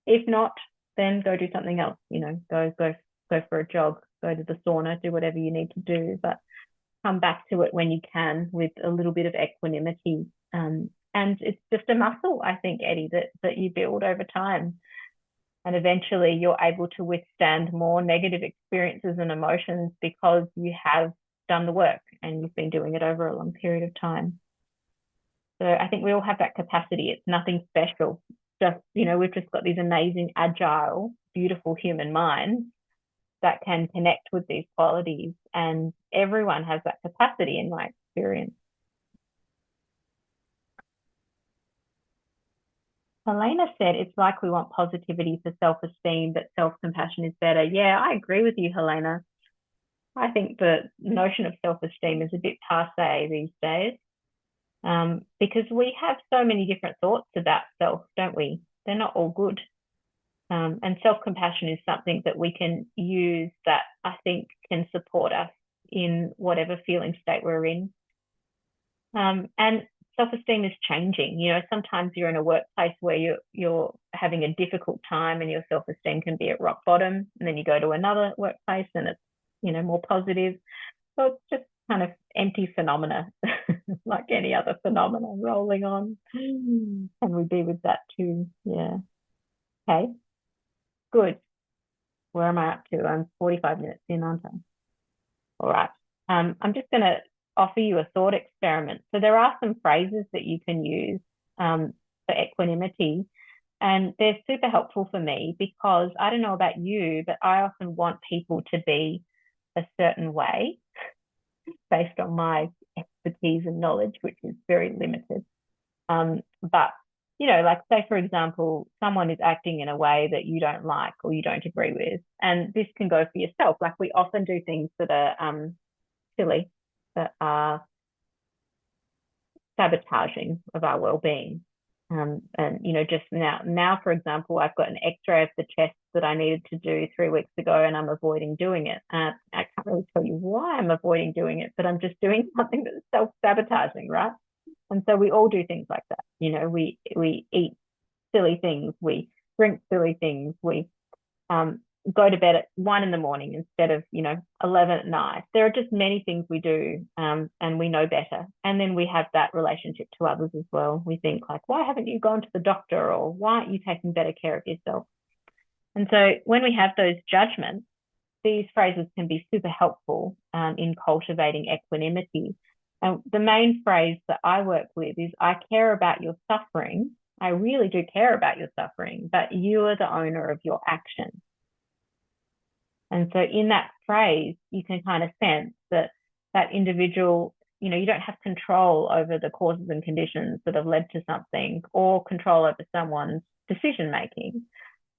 If not, then go do something else, go for a jog, go to the sauna, do whatever you need to do, but come back to it when you can with a little bit of equanimity. And it's just a muscle, I think, Eddie, that you build over time. And eventually you're able to withstand more negative experiences and emotions because you have done the work and you've been doing it over a long period of time. So I think we all have that capacity. It's nothing special. Just, we've just got these amazing, agile, beautiful human minds that can connect with these qualities. And everyone has that capacity in my experience. Helena said, it's like we want positivity for self-esteem, but self-compassion is better. Yeah, I agree with you, Helena. I think the notion of self-esteem is a bit passé these days. Because we have so many different thoughts about self, don't we? They're not all good. And self-compassion is something that we can use that I think can support us in whatever feeling state we're in. And self-esteem is changing. You know, sometimes you're in a workplace where you're having a difficult time and your self-esteem can be at rock bottom, and then you go to another workplace and it's, you know, more positive. So it's just kind of empty phenomena, like any other phenomena rolling on. Can we be with that too? Yeah. Okay. Good. Where am I up to? I'm 45 minutes in, aren't I? All right. I'm just going to offer you a thought experiment. So there are some phrases that you can use for equanimity, and they're super helpful for me because I don't know about you, but I often want people to be a certain way based on my expertise and knowledge, which is very limited. But, you know, like say, for example, someone is acting in a way that you don't like or you don't agree with. And this can go for yourself. Like we often do things that are silly, that are sabotaging of our well-being. And, you know, just now, for example, I've got an x-ray of the chest that I needed to do 3 weeks ago and I'm avoiding doing it. I can't really tell you why I'm avoiding doing it, but I'm just doing something that's self-sabotaging, right? And so we all do things like that. You know, we eat silly things, we drink silly things, we go to bed at 1 in the morning instead of, you know, 11 at night. There are just many things we do, and we know better. And then we have that relationship to others as well. We think like, why haven't you gone to the doctor, or why aren't you taking better care of yourself? And so when we have those judgments, these phrases can be super helpful in cultivating equanimity. And the main phrase that I work with is, I care about your suffering. I really do care about your suffering, but you are the owner of your action. And so in that phrase, you can kind of sense that that individual, you know, you don't have control over the causes and conditions that have led to something, or control over someone's decision making,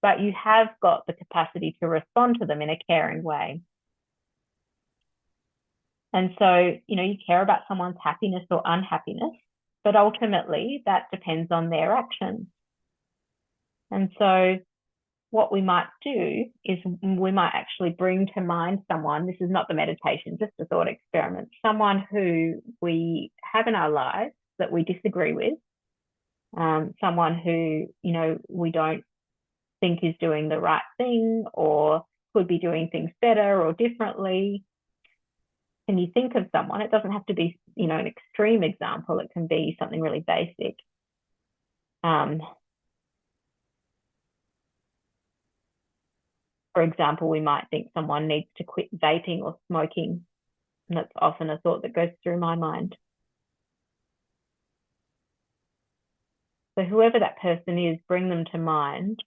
but you have got the capacity to respond to them in a caring way. And so, you know, you care about someone's happiness or unhappiness, but ultimately that depends on their actions. And so what we might do is we might actually bring to mind someone, this is not the meditation, just a thought experiment, someone who we have in our lives that we disagree with, someone who, you know, we don't think is doing the right thing or could be doing things better or differently. Can you think of someone? It doesn't have to be, you know, an extreme example. It can be something really basic. For example, we might think someone needs to quit vaping or smoking. And that's often a thought that goes through my mind. So whoever that person is, bring them to mind.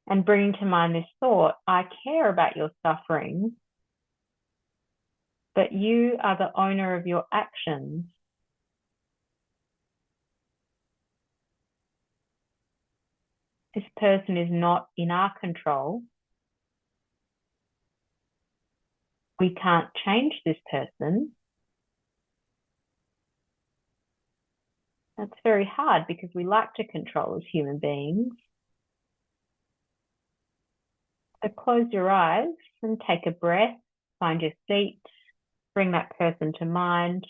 And bringing to mind this thought, I care about your suffering, but you are the owner of your actions. This person is not in our control. We can't change this person. That's very hard because we like to control as human beings. So close your eyes and take a breath, find your seat, bring that person to mind.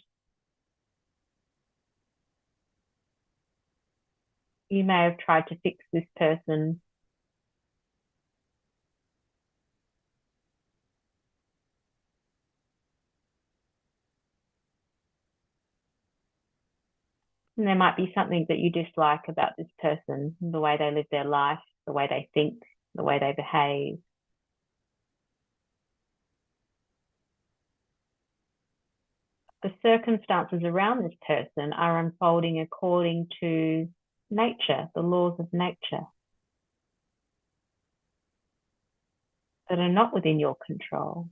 You may have tried to fix this person. And there might be something that you dislike about this person, the way they live their life, the way they think, the way they behave. The circumstances around this person are unfolding according to nature, the laws of nature, that are not within your control.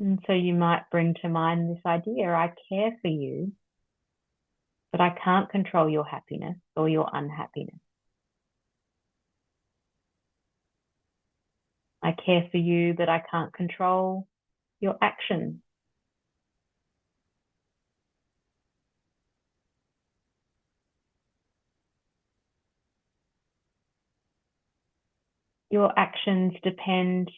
And so you might bring to mind this idea, I care for you, but I can't control your happiness or your unhappiness. I care for you, but I can't control your actions. your actions depend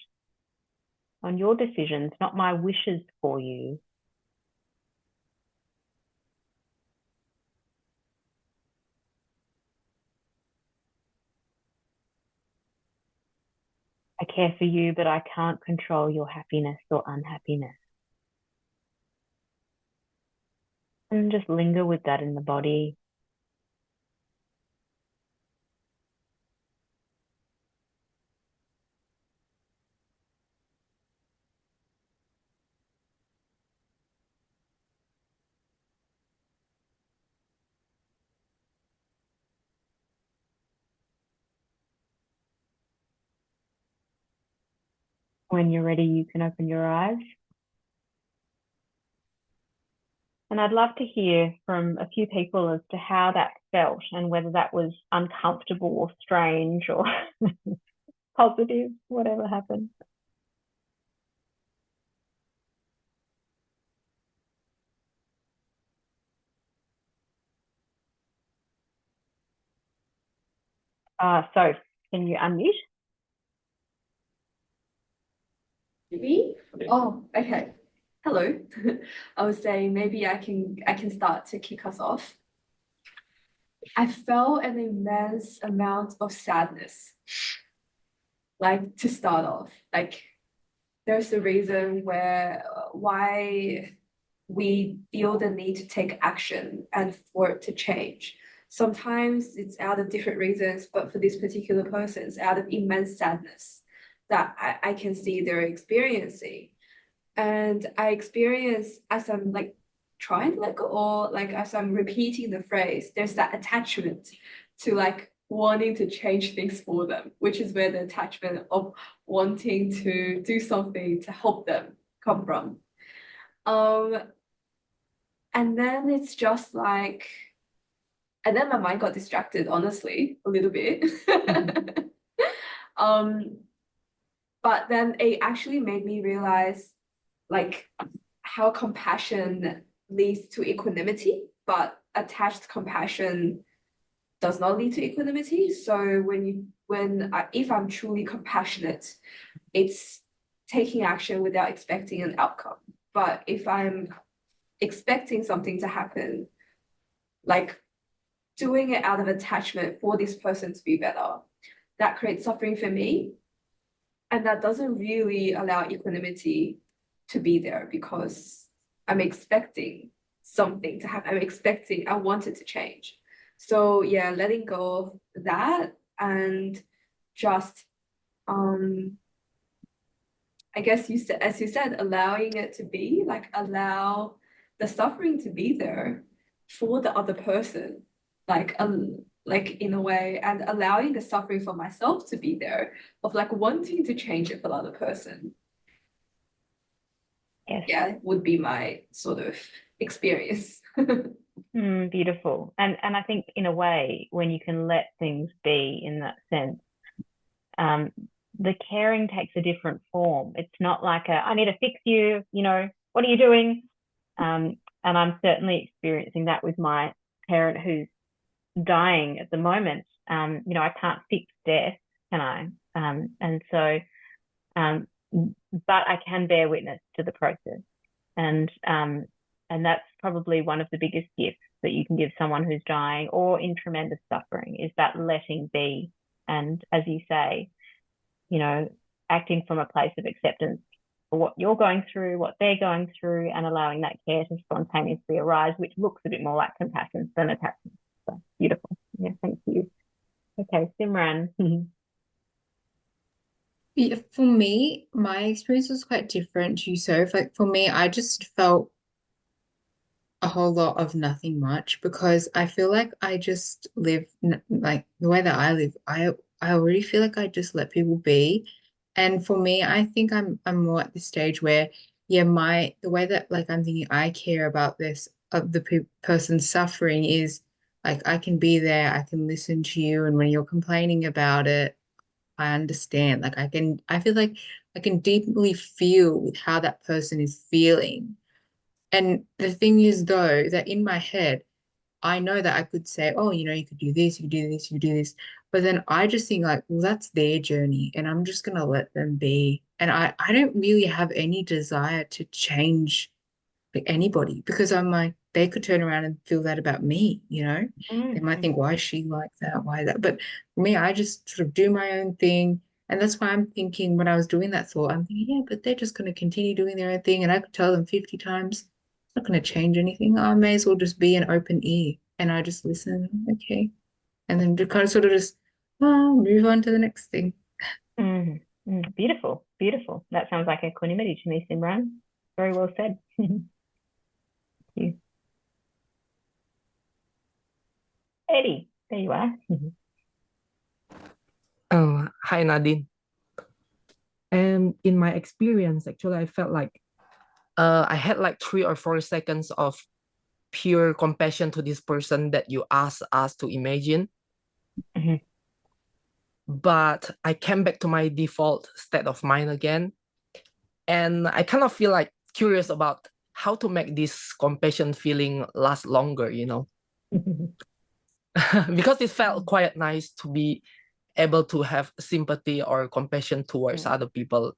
on your decisions, not my wishes for you. I care for you, but I can't control your happiness or unhappiness. And just linger with that in the body. When you're ready, you can open your eyes. And I'd love to hear from a few people as to how that felt and whether that was uncomfortable or strange or positive, whatever happened. So can you unmute? Me? Oh, okay. Hello. I was saying maybe I can start to kick us off. I felt an immense amount of sadness, like to start off. Like there's a reason why we feel the need to take action and for it to change. Sometimes it's out of different reasons, but for this particular person, it's out of immense sadness that I can see they're experiencing. And I experience as I'm like trying to let go, or like as I'm repeating the phrase, there's that attachment to like wanting to change things for them, which is where the attachment of wanting to do something to help them come from. And then it's just like, and then my mind got distracted, honestly, a little bit. But then it actually made me realize like how compassion leads to equanimity, but attached compassion does not lead to equanimity. So if I'm truly compassionate, it's taking action without expecting an outcome. But if I'm expecting something to happen, like doing it out of attachment for this person to be better, that creates suffering for me. And that doesn't really allow equanimity to be there because I'm expecting something to happen. I want it to change. So yeah, letting go of that and just I guess as you said, allowing it to be, like allow the suffering to be there for the other person, like in a way, and allowing the suffering for myself to be there, of like wanting to change it for the other person. Yes. Yeah, would be my sort of experience. Beautiful. And I think in a way, when you can let things be in that sense, the caring takes a different form. It's not like I need to fix you, what are you doing? And I'm certainly experiencing that with my parent who's dying at the moment. I can't fix death, can I? And so, but I can bear witness to the process. And that's probably one of the biggest gifts that you can give someone who's dying or in tremendous suffering, is that letting be. And as you say, acting from a place of acceptance for what you're going through, what they're going through, and allowing that care to spontaneously arise, which looks a bit more like compassion than attachment. So beautiful. Yeah, thank you. Okay, Simran. Yeah, for me, my experience was quite different to you. So, like for me, I just felt a whole lot of nothing much because I feel like I just live like the way that I live. I already feel like I just let people be, and for me, I think I'm more at the stage where yeah, the way that like I'm thinking I care about this of the person suffering is like I can be there, I can listen to you, and when you're complaining about it, I understand. Like I feel like I can deeply feel with how that person is feeling. And the thing is, though, that in my head, I know that I could say, oh, you could do this, you could do this, you could do this. But then I just think like, well, that's their journey and I'm just gonna let them be. And I don't really have any desire to change like anybody because I'm like, they could turn around and feel that about me, you know? They might think, why is she like that? Why that? But for me, I just sort of do my own thing. And that's why I'm thinking when I was doing that thought, I'm thinking, yeah, but they're just going to continue doing their own thing. And I could tell them 50 times, it's not going to change anything. I may as well just be an open ear. And I just listen, okay. And then to kind of sort of just move on to the next thing. Beautiful, beautiful. That sounds like equanimity to me, Simran. Very well said. Thank you. Eddie, there you are. Hi, Nadine. And in my experience, actually, I felt like I had like 3 or 4 seconds of pure compassion to this person that you asked us to imagine. But I came back to my default state of mind again. And I kind of feel like curious about how to make this compassion feeling last longer, you know? Because it felt quite nice to be able to have sympathy or compassion towards other people,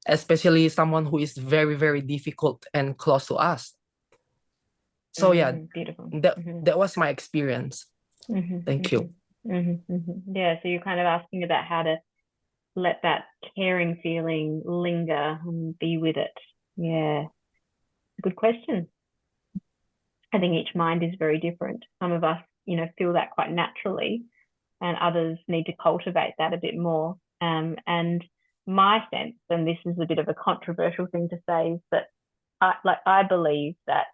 especially someone who is very, very difficult and close to us. So yeah, beautiful. That was my experience. Thank you. Yeah, so you're kind of asking about how to let that caring feeling linger and be with it. Yeah, good question. I think each mind is very different. Some of us, feel that quite naturally, and others need to cultivate that a bit more. And my sense, and this is a bit of a controversial thing to say, is that I believe that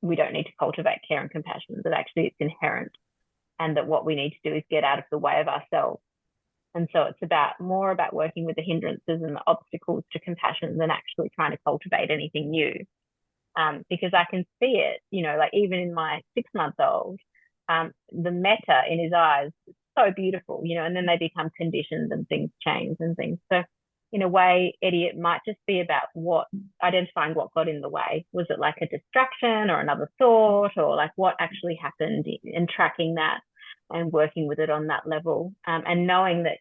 we don't need to cultivate care and compassion, that actually it's inherent, and that what we need to do is get out of the way of ourselves. And so it's more about working with the hindrances and the obstacles to compassion than actually trying to cultivate anything new. Because I can see it, like even in my 6-month-old, the metta in his eyes is so beautiful, and then they become conditioned and things change and things. So in a way, Eddie, it might just be about identifying what got in the way. Was it like a distraction or another thought, or like what actually happened, and tracking that and working with it on that level, and knowing that,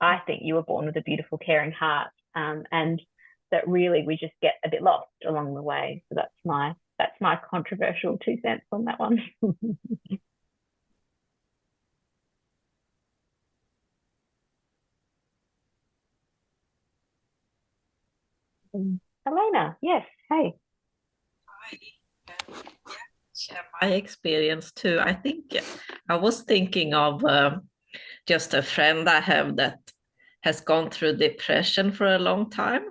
I think you were born with a beautiful, caring heart, and that really we just get a bit lost along the way. So that's my controversial 2 cents on that one. Elena, yes, hey. Share my experience too. I think I was thinking of just a friend I have that has gone through depression for a long time,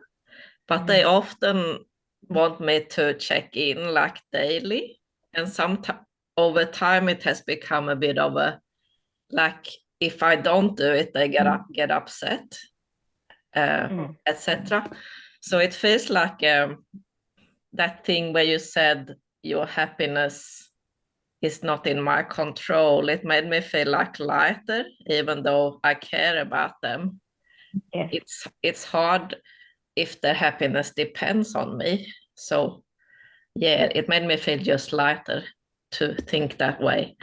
but they often want me to check in like daily, and sometimes over time it has become a bit of a like, if I don't do it, they get upset, etc. So it feels like that thing where you said your happiness is not in my control. It made me feel like lighter, even though I care about them. Yes. It's hard if their happiness depends on me. So yeah, it made me feel just lighter to think that way.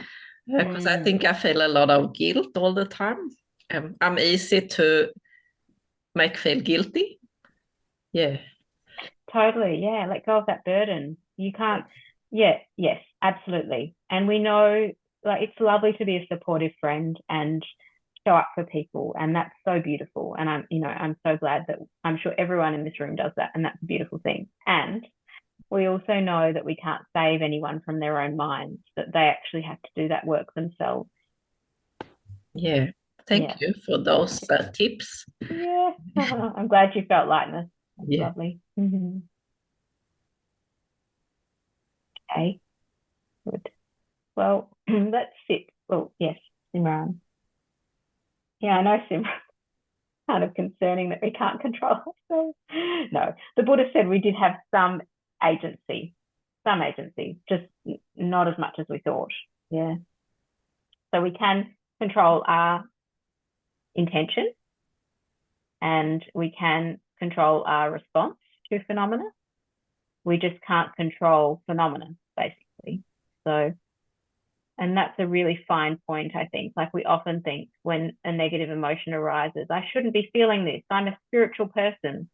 Because I think I feel a lot of guilt all the time. I'm easy to make feel guilty. Yeah. Totally. Yeah. Let go of that burden. You can't. Yeah. Yes, absolutely. And we know, like, it's lovely to be a supportive friend and show up for people. And that's so beautiful. And I'm so glad that I'm sure everyone in this room does that. And that's a beautiful thing. And we also know that we can't save anyone from their own minds, that they actually have to do that work themselves. Yeah. Thank you for those tips. Yeah. I'm glad you felt lightness. That's lovely. Okay. Good. Well, let's sit. Well, yes, Simran. Yeah, I know, Simran. Kind of concerning that we can't control ourselves. No, the Buddha said we did have some agency, just not as much as we thought. Yeah. So we can control our intention, and we can control our response to phenomena. We just can't control phenomena, basically. So And that's a really fine point, I think. Like, we often think when a negative emotion arises, I shouldn't be feeling this. I'm a spiritual person.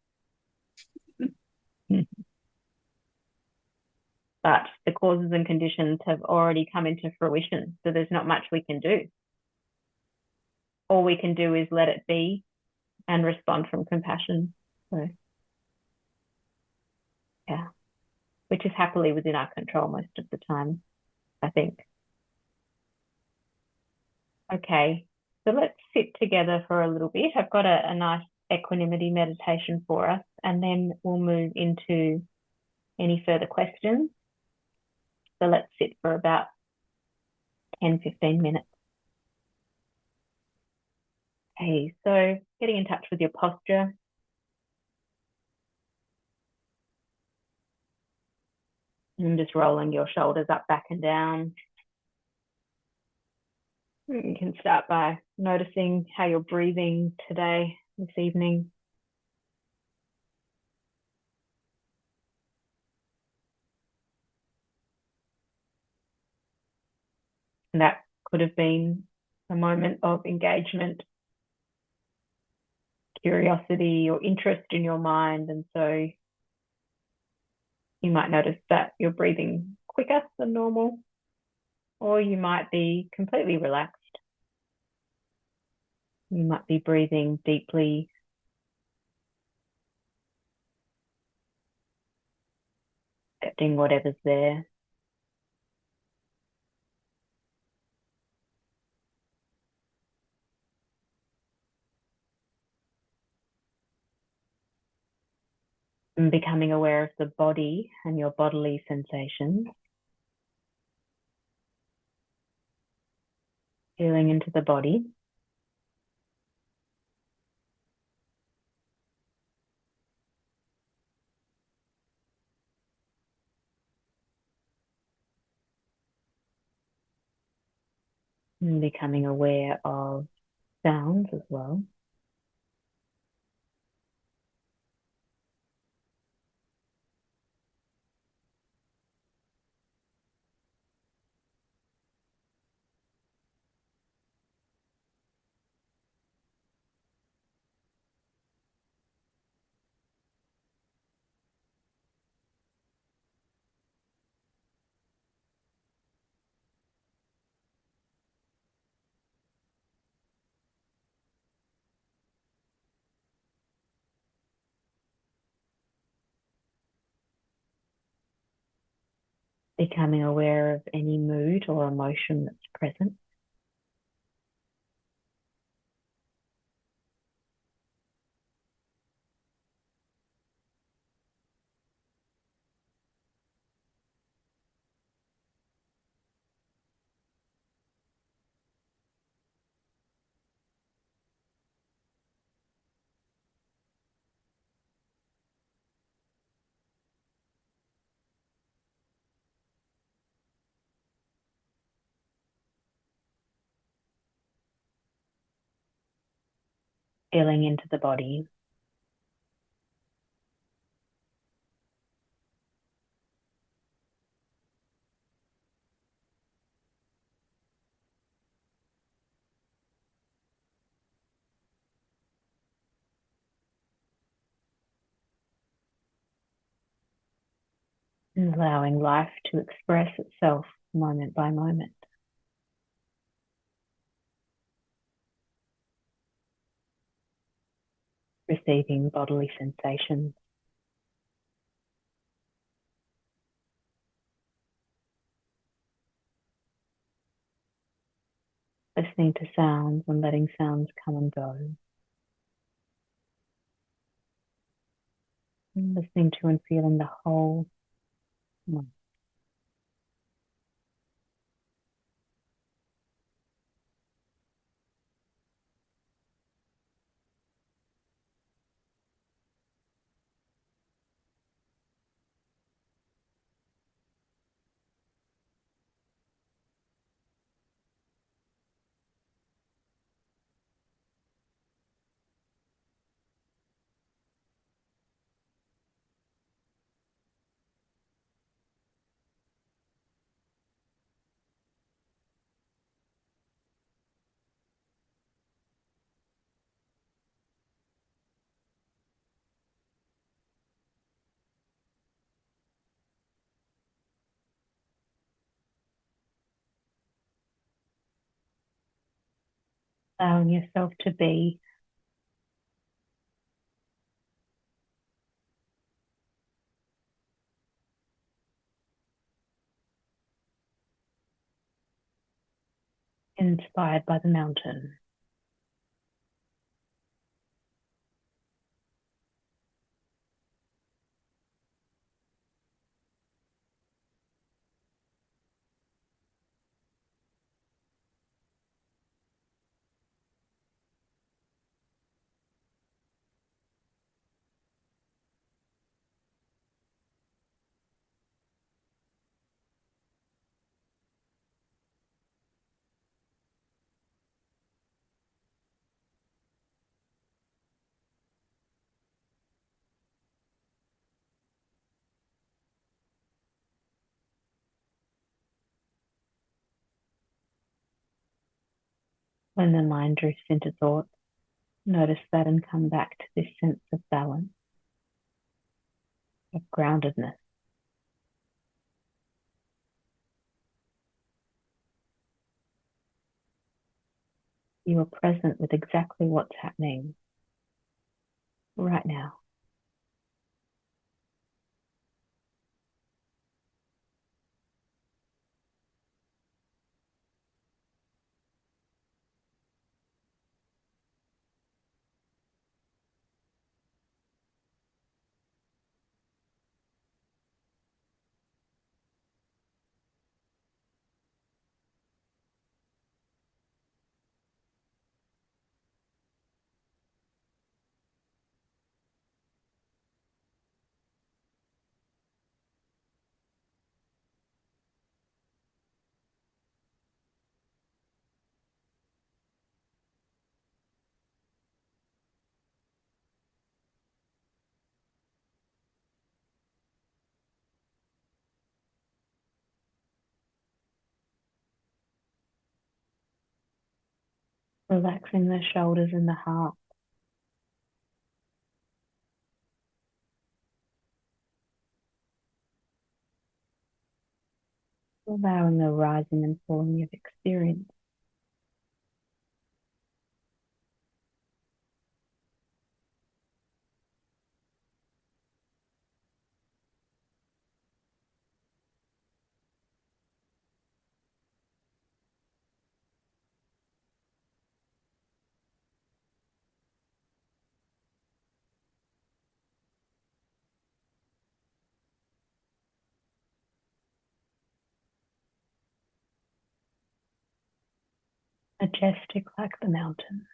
But the causes and conditions have already come into fruition. So there's not much we can do. All we can do is let it be and respond from compassion. So, yeah, which is happily within our control most of the time, I think. Okay, so let's sit together for a little bit. I've got a nice equanimity meditation for us, and then we'll move into any further questions. So let's sit for about 10, 15 minutes. Okay, so getting in touch with your posture. And just rolling your shoulders up, back and down. You can start by noticing how you're breathing today, this evening. And that could have been a moment of engagement, curiosity, or interest in your mind. And so you might notice that you're breathing quicker than normal, or you might be completely relaxed. You might be breathing deeply, accepting whatever's there. And becoming aware of the body and your bodily sensations. Feeling into the body. And becoming aware of sounds as well. Becoming aware of any mood or emotion that's present. Feeling into the body. And allowing life to express itself moment by moment. Receiving bodily sensations. Listening to sounds and letting sounds come and go. And listening to and feeling the whole mind. allowing yourself to be. Inspired by the mountain. When the mind drifts into thought, notice that and come back to this sense of balance, of groundedness. You are present with exactly what's happening right now. Relaxing the shoulders and the heart. Allowing the rising and falling of experience. Majestic like the mountain.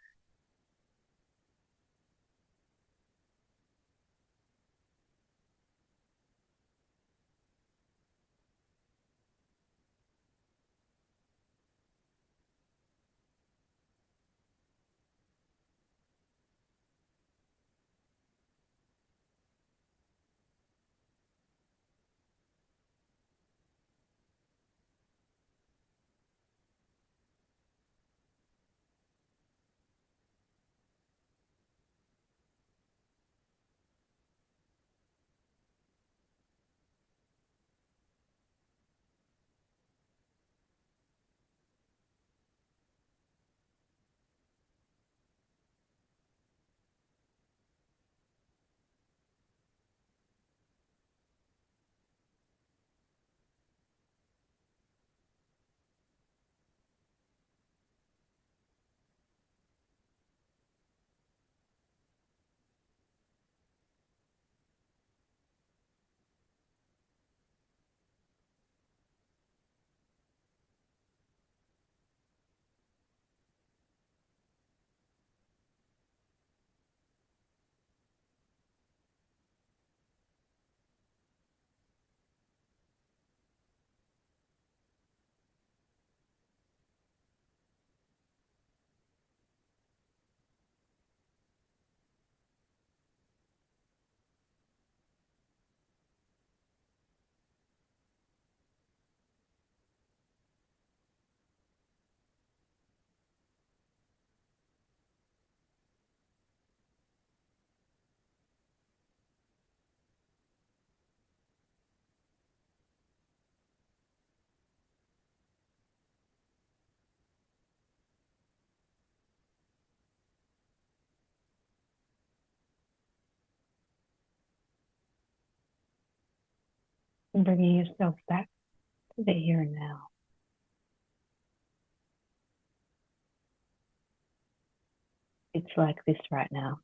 And bringing yourself back to the here and now. It's like this right now.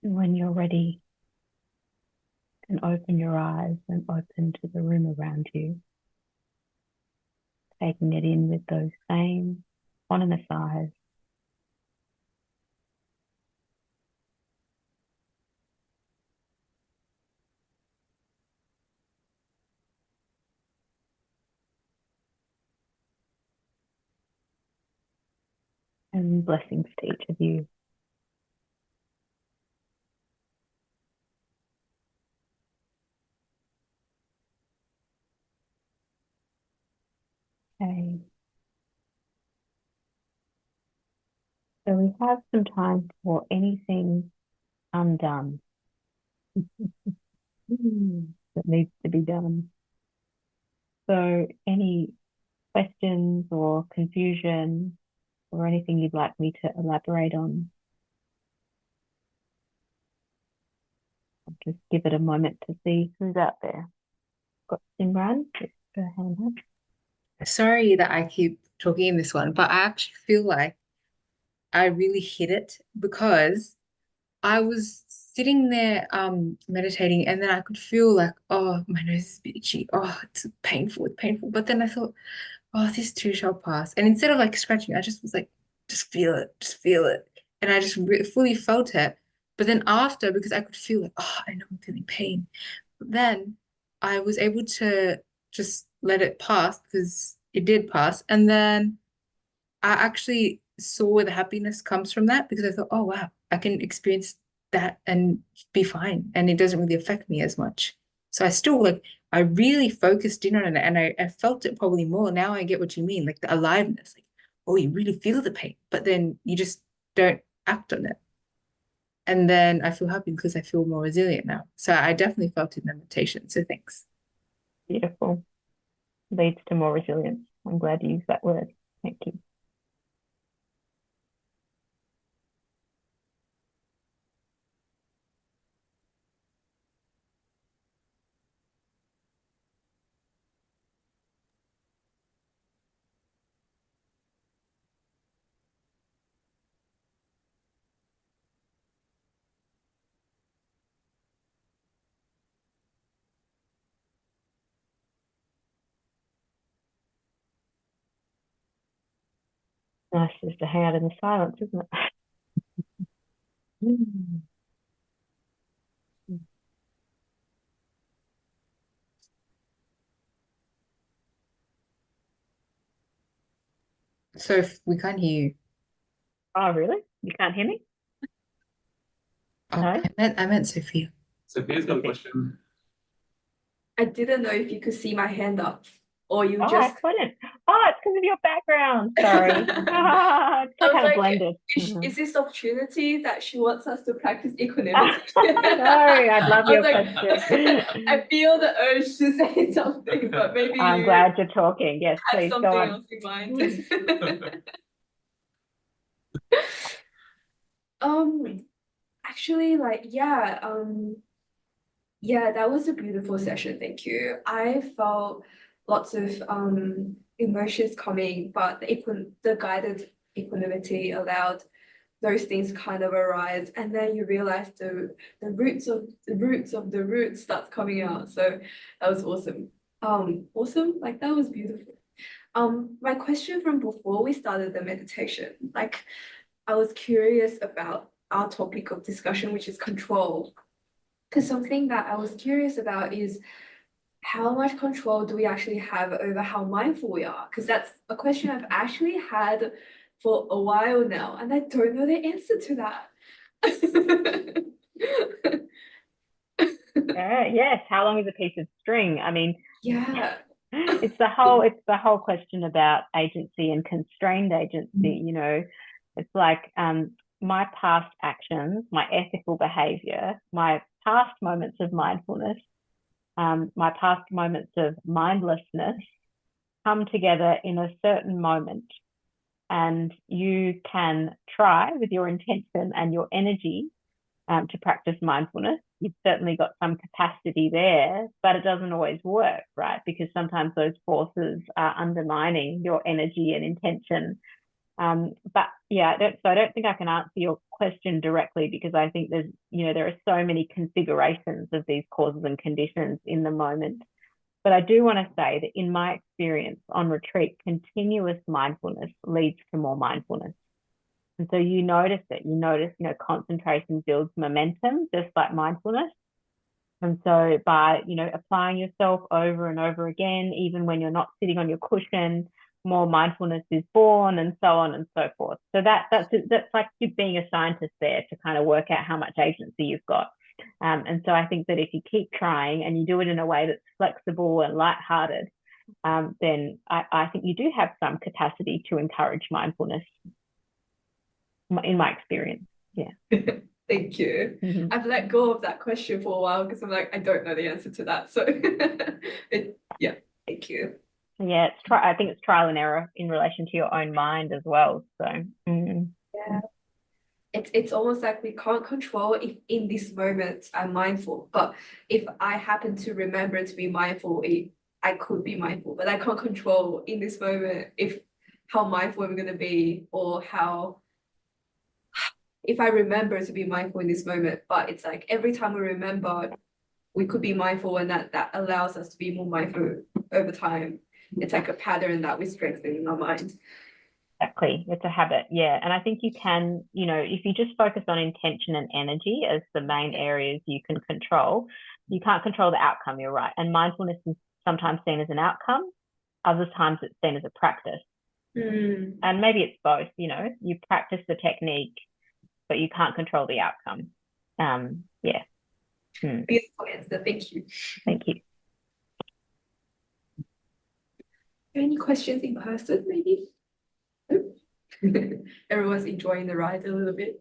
And when you're ready, and open your eyes and open to the room around you, taking it in with those same autonomous eyes. And blessings to each of you. Okay. So we have some time for anything undone that needs to be done. So any questions or confusion or anything you'd like me to elaborate on? I'll just give it a moment to see who's out there. Got Simran, put her hand up. Sorry that I keep talking in this one, but I actually feel like I really hit it because I was sitting there meditating and then I could feel like, oh, my nose is itchy. Oh, it's painful, it's painful. But then I thought, oh, this too shall pass. And instead of like scratching, I just was like, just feel it, just feel it. And I just fully felt it. But then after, because I could feel like, oh, I know I'm feeling pain. But then I was able to just let it pass because it did pass. And then I actually saw where the happiness comes from that because I thought, oh, wow, I can experience that and be fine. And it doesn't really affect me as much. So I still like, I really focused in on it and I felt it probably more. Now I get what you mean, like the aliveness, like, oh, you really feel the pain, but then you just don't act on it. And then I feel happy because I feel more resilient now. So I definitely felt it in the meditation. So thanks. Beautiful. Leads to more resilience. I'm glad you used that word. Thank you. Nice just to hang out in the silence, isn't it? So if we can't hear you. Oh, really? You can't hear me? Oh, No? I meant Sophia. Sophia's got a question. I didn't know if you could see my hand up or you Oh, just. I couldn't. Oh, it's because of your background. Sorry. It's I so was kind of like, blended. is this opportunity that she wants us to practice equanimity? No, I'd love I your was like, question. I feel the urge to say something, but maybe I'm you glad you're talking. Yes, have please go something on. else in mind. Actually, like, yeah, that was a beautiful session. Thank you. I felt lots of emotions coming, but the guided equanimity allowed those things kind of arise, and then you realize the roots of the roots starts coming out. So that was awesome. Awesome. Like that was beautiful. My question from before we started the meditation, like I was curious about our topic of discussion, which is control. Because something that I was curious about is how much control do we actually have over how mindful we are? Because that's a question I've actually had for a while now, and I don't know the answer to that. Yes, how long is a piece of string? I mean, Yeah. it's the whole question about agency and constrained agency. You know, it's like my past actions, my ethical behavior, my past moments of mindfulness, my past moments of mindlessness come together in a certain moment, and you can try with your intention and your energy to practice mindfulness. You've certainly got some capacity there, but it doesn't always work, right? Because sometimes those forces are undermining your energy and intention. But yeah, I don't think I can answer your question directly, because I think there are so many configurations of these causes and conditions in the moment. But I do want to say that in my experience on retreat, continuous mindfulness leads to more mindfulness. And so you notice it. You notice, concentration builds momentum, just like mindfulness. And so by, applying yourself over and over again, even when you're not sitting on your cushion, more mindfulness is born, and so on and so forth. So that's like you being a scientist there to kind of work out how much agency you've got. And so I think that if you keep trying and you do it in a way that's flexible and lighthearted, then I think you do have some capacity to encourage mindfulness, in my experience. Yeah. Thank you. I've let go of that question for a while because I'm like, I don't know the answer to that. So yeah, thank you. Yeah, I think it's trial and error in relation to your own mind as well. So yeah. It's almost like we can't control if in this moment I'm mindful, but if I happen to remember to be mindful, I could be mindful, but I can't control in this moment how mindful I'm going to be, or if I remember to be mindful in this moment. But it's like every time we remember, we could be mindful, and that allows us to be more mindful over time. It's like a pattern that we strengthen in our mind. Exactly. It's a habit. Yeah. And I think you can, if you just focus on intention and energy as the main areas you can control, you can't control the outcome. You're right. And mindfulness is sometimes seen as an outcome. Other times it's seen as a practice. And maybe it's both, you practice the technique, but you can't control the outcome. Yeah. Beautiful answer. Thank you. Thank you. Any questions in person, maybe? Everyone's enjoying the ride a little bit.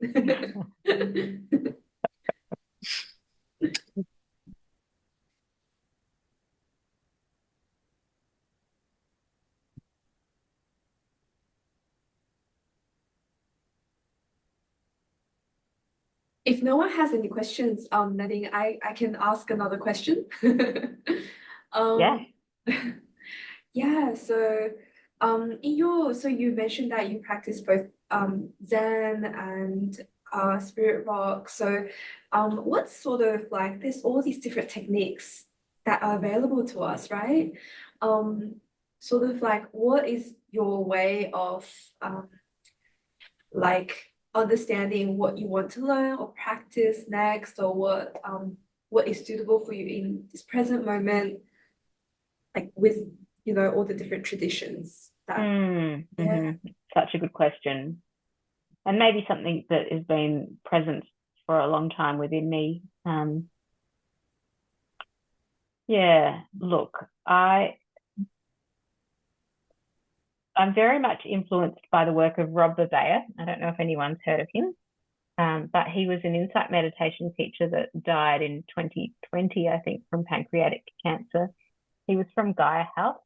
If no one has any questions, Nadine, I can ask another question. Yeah. Yeah, so so you mentioned that you practice both Zen and spirit rock. So what's sort of like, there's all these different techniques that are available to us, right? Sort of like, what is your way of like understanding what you want to learn or practice next, or what is suitable for you in this present moment, like with all the different traditions that Such a good question, and maybe something that has been present for a long time within me. Yeah, look, I'm very much influenced by the work of Rob Bavea. I don't know if anyone's heard of him, but he was an insight meditation teacher that died in 2020, I think, from pancreatic cancer. He was from Gaia House,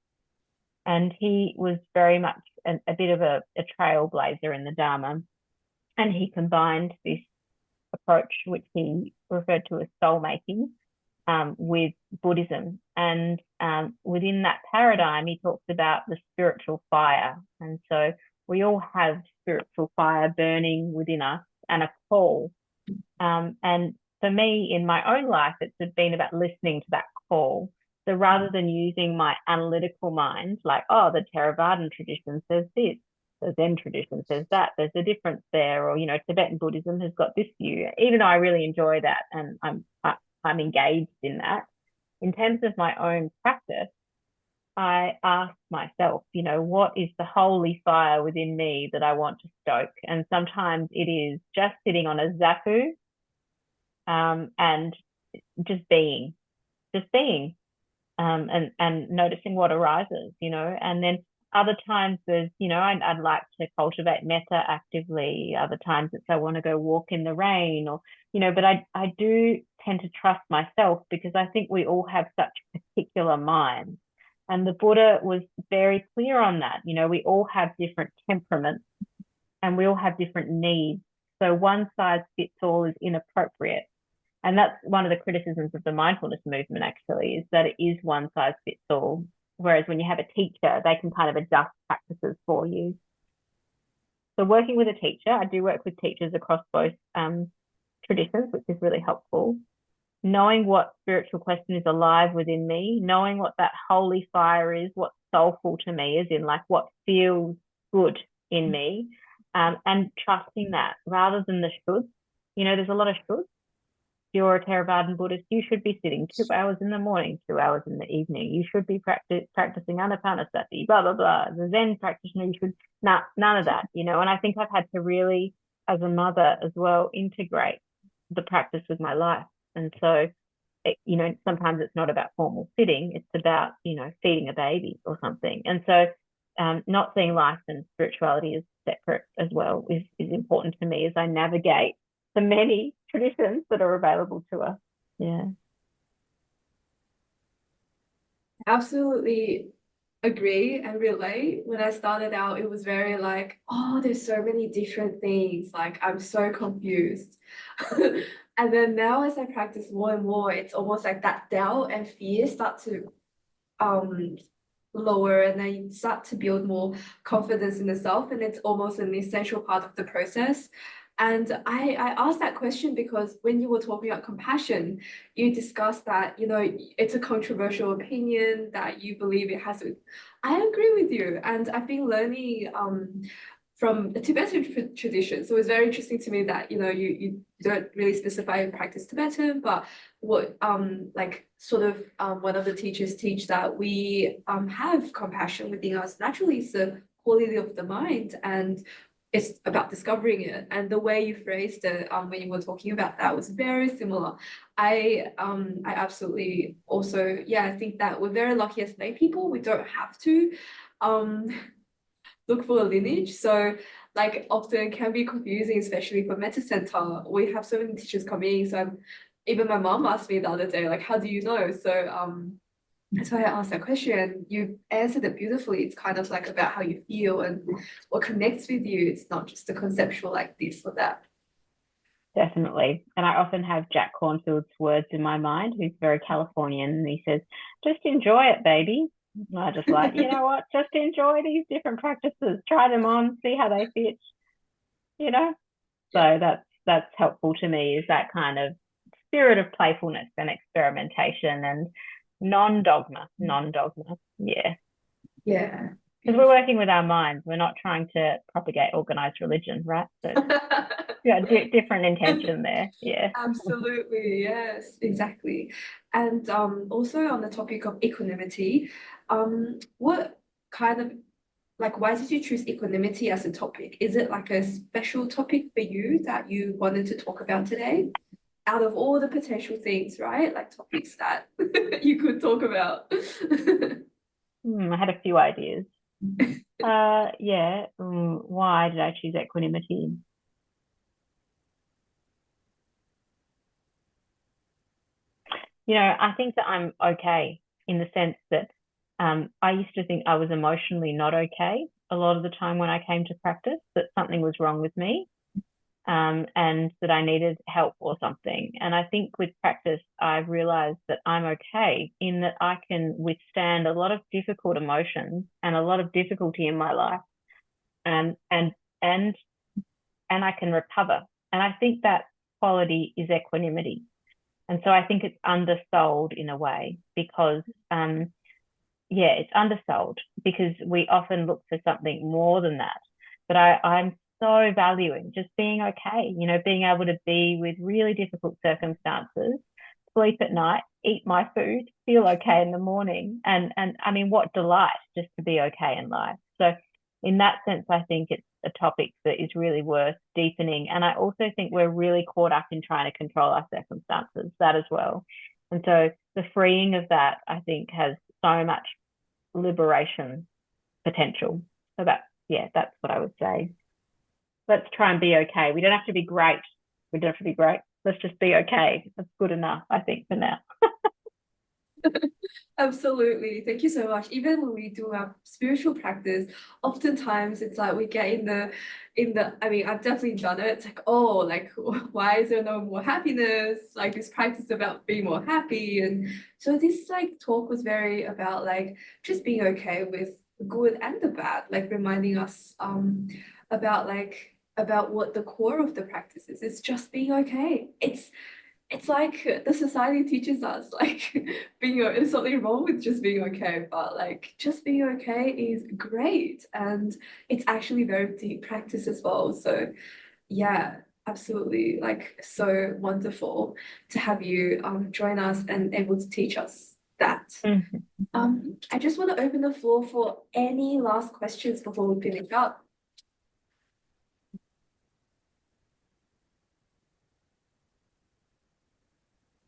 and he was very much a bit of a trailblazer in the Dharma. And he combined this approach, which he referred to as soul making, with Buddhism. And within that paradigm, he talks about the spiritual fire. And so we all have spiritual fire burning within us and a call. And for me, in my own life, it's been about listening to that call. So rather than using my analytical mind, like, oh, the Theravadan tradition says this, the Zen tradition says that, there's a difference there, or Tibetan Buddhism has got this view, even though I really enjoy that and I I'm engaged in that. In terms of my own practice, I ask myself, you know, what is the holy fire within me that I want to stoke? And sometimes it is just sitting on a zafu, and just being, and noticing what arises, you know. And then other times there's, you know, I'd like to cultivate metta actively. Other times it's I want to go walk in the rain, or, you know, but I do tend to trust myself, because I think we all have such particular minds. And the Buddha was very clear on that. You know, we all have different temperaments and we all have different needs. So one size fits all is inappropriate. And that's one of the criticisms of the mindfulness movement, actually, is that it is one size fits all. Whereas when you have a teacher, they can kind of adjust practices for you. So working with a teacher, I do work with teachers across both traditions, which is really helpful. Knowing what spiritual question is alive within me, knowing what that holy fire is, what's soulful to me, as in like what feels good in me, and trusting that rather than the shoulds. You know, there's a lot of shoulds. If you're a Theravadan Buddhist, you should be sitting 2 hours in the morning, 2 hours in the evening. You should be practicing anapanasati, blah, blah, blah. The Zen practitioner, you should, none of that, you know. And I think I've had to really, as a mother as well, integrate the practice with my life. And so, you know, sometimes it's not about formal sitting, it's about, you know, feeding a baby or something. And so not seeing life and spirituality as separate as well is important to me as I navigate the many traditions that are available to us. Yeah. Absolutely agree and relate. When I started out, it was very like, oh, there's so many different things. Like, I'm so confused. And then now as I practice more and more, it's almost like that doubt and fear start to lower, and then you start to build more confidence in the self, and it's almost an essential part of the process. And I asked that question because when you were talking about compassion, you discussed that, you know, it's a controversial opinion that you believe it has. I agree with you. And I've been learning from a Tibetan tradition. So it's very interesting to me that, you know, you don't really specify and practice Tibetan, but what like sort of one of the teachers teach that we have compassion within us naturally. It's a quality of the mind, and it's about discovering it. And the way you phrased it when you were talking about that was very similar. I absolutely also, yeah, I think that we're very lucky as lay people. We don't have to look for a lineage. So like often can be confusing, especially for Metta Center. We have so many teachers coming. So even my mom asked me the other day, like, how do you know? So that's why I asked that question. You answered it beautifully. It's kind of like about how you feel and what connects with you. It's not just a conceptual like this or that. Definitely. And I often have Jack Cornfield's words in my mind, who's very Californian, and he says, just enjoy it, baby. And I just like, you know what, just enjoy these different practices, try them on, see how they fit, you know? So that's helpful to me, is that kind of spirit of playfulness and experimentation and non-dogma. Yeah. Yeah. Because we're working with our minds. We're not trying to propagate organized religion, right? So yeah, different intention there. Yeah. Absolutely. Yes, exactly. And also on the topic of equanimity, what kind of, like, why did you choose equanimity as a topic? Is it like a special topic for you that you wanted to talk about today? Out of all the potential things, right? Like topics that you could talk about. I had a few ideas. Yeah. Why did I choose equanimity? You know, I think that I'm okay, in the sense that I used to think I was emotionally not okay a lot of the time when I came to practice, that something was wrong with me, and that I needed help or something. And I think with practice, I've realized that I'm okay, in that I can withstand a lot of difficult emotions and a lot of difficulty in my life, and I can recover. And I think that quality is equanimity. And so I think it's undersold in a way, because it's undersold because we often look for something more than that. But I'm so valuing just being okay, you know, being able to be with really difficult circumstances, sleep at night, eat my food, feel okay in the morning. And I mean, what delight just to be okay in life. So in that sense, I think it's a topic that is really worth deepening. And I also think we're really caught up in trying to control our circumstances, that as well. And so the freeing of that, I think, has so much liberation potential. So that's what I would say. Let's try and be okay. We don't have to be great. We don't have to be great. Let's just be okay. That's good enough, I think, for now. Absolutely. Thank you so much. Even when we do our spiritual practice, oftentimes it's like we get in the, I mean, I've definitely done it. It's like, oh, like, why is there no more happiness? Like this practice about being more happy. And so this like talk was very about like just being okay with the good and the bad, like reminding us about what the core of the practice is. It's just being okay. It's like the society teaches us like there's something wrong with just being okay, but like just being okay is great, and it's actually very deep practice as well. So yeah, absolutely, like so wonderful to have you join us and able to teach us that. I just want to open the floor for any last questions before we finish up.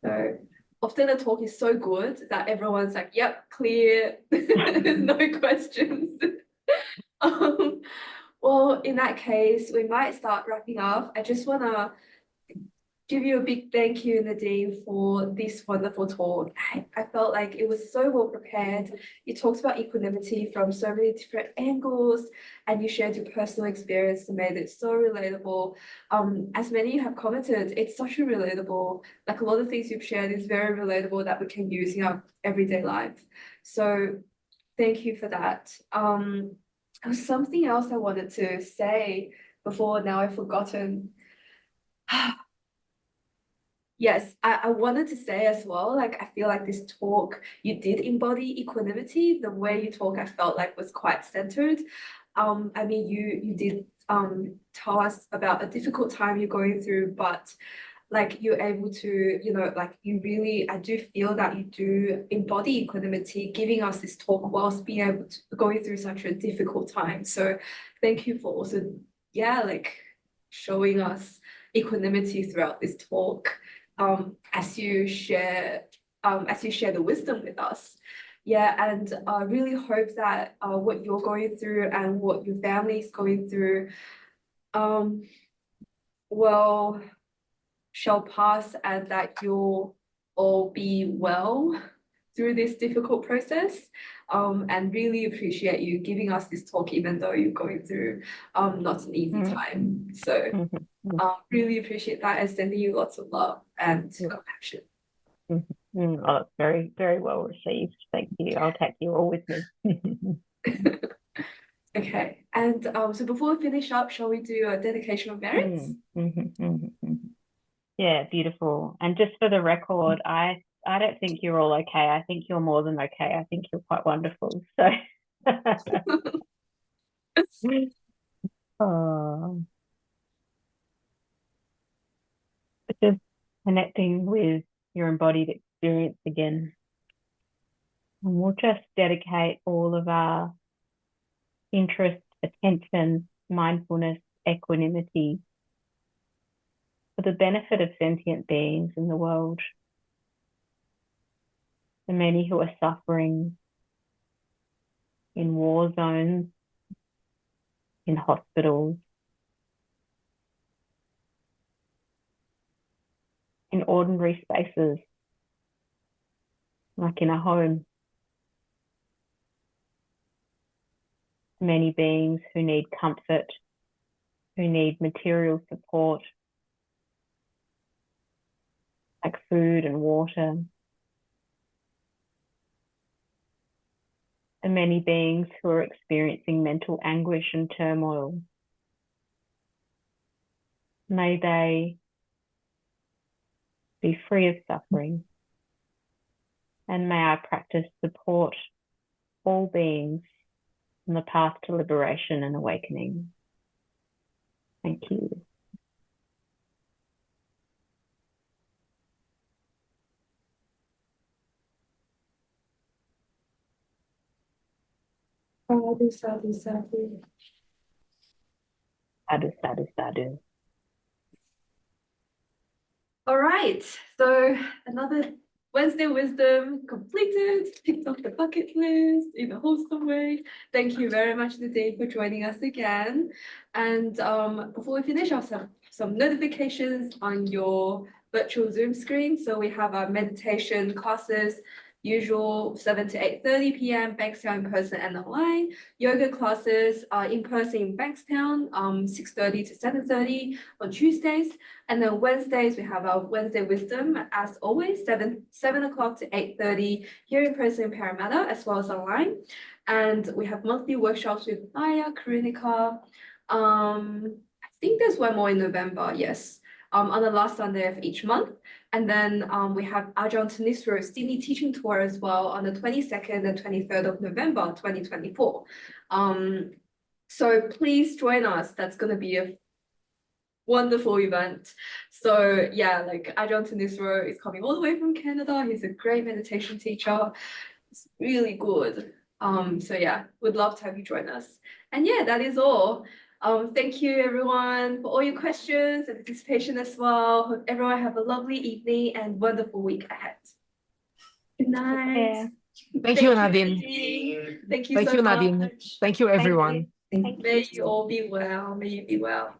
So often the talk is so good that everyone's like, yep, clear, there's no questions. Well, in that case, we might start wrapping up. I just want to give you a big thank you, Nadine, for this wonderful talk. I felt like it was so well prepared. You talked about equanimity from so many different angles, and you shared your personal experience and made it so relatable. As many have commented, it's such a relatable, like a lot of things you've shared is very relatable that we can use in our everyday life. So thank you for that. There was something else I wanted to say before, now I've forgotten. Yes, I wanted to say as well, like, I feel like this talk, you did embody equanimity. The way you talk, I felt like was quite centered. I mean, you did tell us about a difficult time you're going through, but like you're able to, you know, like you really, I do feel that you do embody equanimity, giving us this talk whilst being able to going through such a difficult time. So thank you for also, yeah, like showing us equanimity throughout this talk. As you share the wisdom with us. Yeah, and I really hope that what you're going through and what your family is going through well shall pass, and that you'll all be well through this difficult process. And really appreciate you giving us this talk, even though you're going through not an easy time. So really appreciate that, and sending you lots of love and compassion. Oh, it's very, very well received. Thank you. I'll take you all with me. Okay, and so before we finish up, shall we do a dedication of merits? Yeah, beautiful. And just for the record, I don't think you're all okay. I think you're more than okay. I think you're quite wonderful. So oh. Just connecting with your embodied experience again. And we'll just dedicate all of our interest, attention, mindfulness, equanimity for the benefit of sentient beings in the world. The many who are suffering in war zones, in hospitals, in ordinary spaces, like in a home. Many beings who need comfort, who need material support, like food and water. And many beings who are experiencing mental anguish and turmoil. May they be free of suffering, and may our practice support all beings on the path to liberation and awakening. Thank you. Sadhu, sadhu, sadhu. Sadhu, sadhu, sadhu. All right, so another Wednesday wisdom completed, ticked off the bucket list in a wholesome way. Thank you very much, Nadine, for joining us again. And before we finish, I'll have some notifications on your virtual Zoom screen. So we have our meditation classes, usual 7 to 8:30 p.m. Bankstown in person and online. Yoga classes in person in Bankstown, 6:30 to 7:30 on Tuesdays. And then Wednesdays, we have our Wednesday wisdom, as always, 7 o'clock to 8:30 here in person in Parramatta, as well as online. And we have monthly workshops with Maya, Karunika. I think there's one more in November, yes, on the last Sunday of each month. And then we have Ajahn Tanisro Sydney teaching tour as well on the 22nd and 23rd of November, 2024. So please join us. That's going to be a wonderful event. So yeah, like Ajahn Tanisro is coming all the way from Canada. He's a great meditation teacher. It's really good. So yeah, would love to have you join us. And yeah, that is all. Thank you everyone for all your questions and participation as well. Hope everyone have a lovely evening and wonderful week ahead. Good night. Thank you, Nadine. Nadine. Thank you Thank so you, much. Nadine. Thank you, everyone. Thank you. May you all be well. May you be well.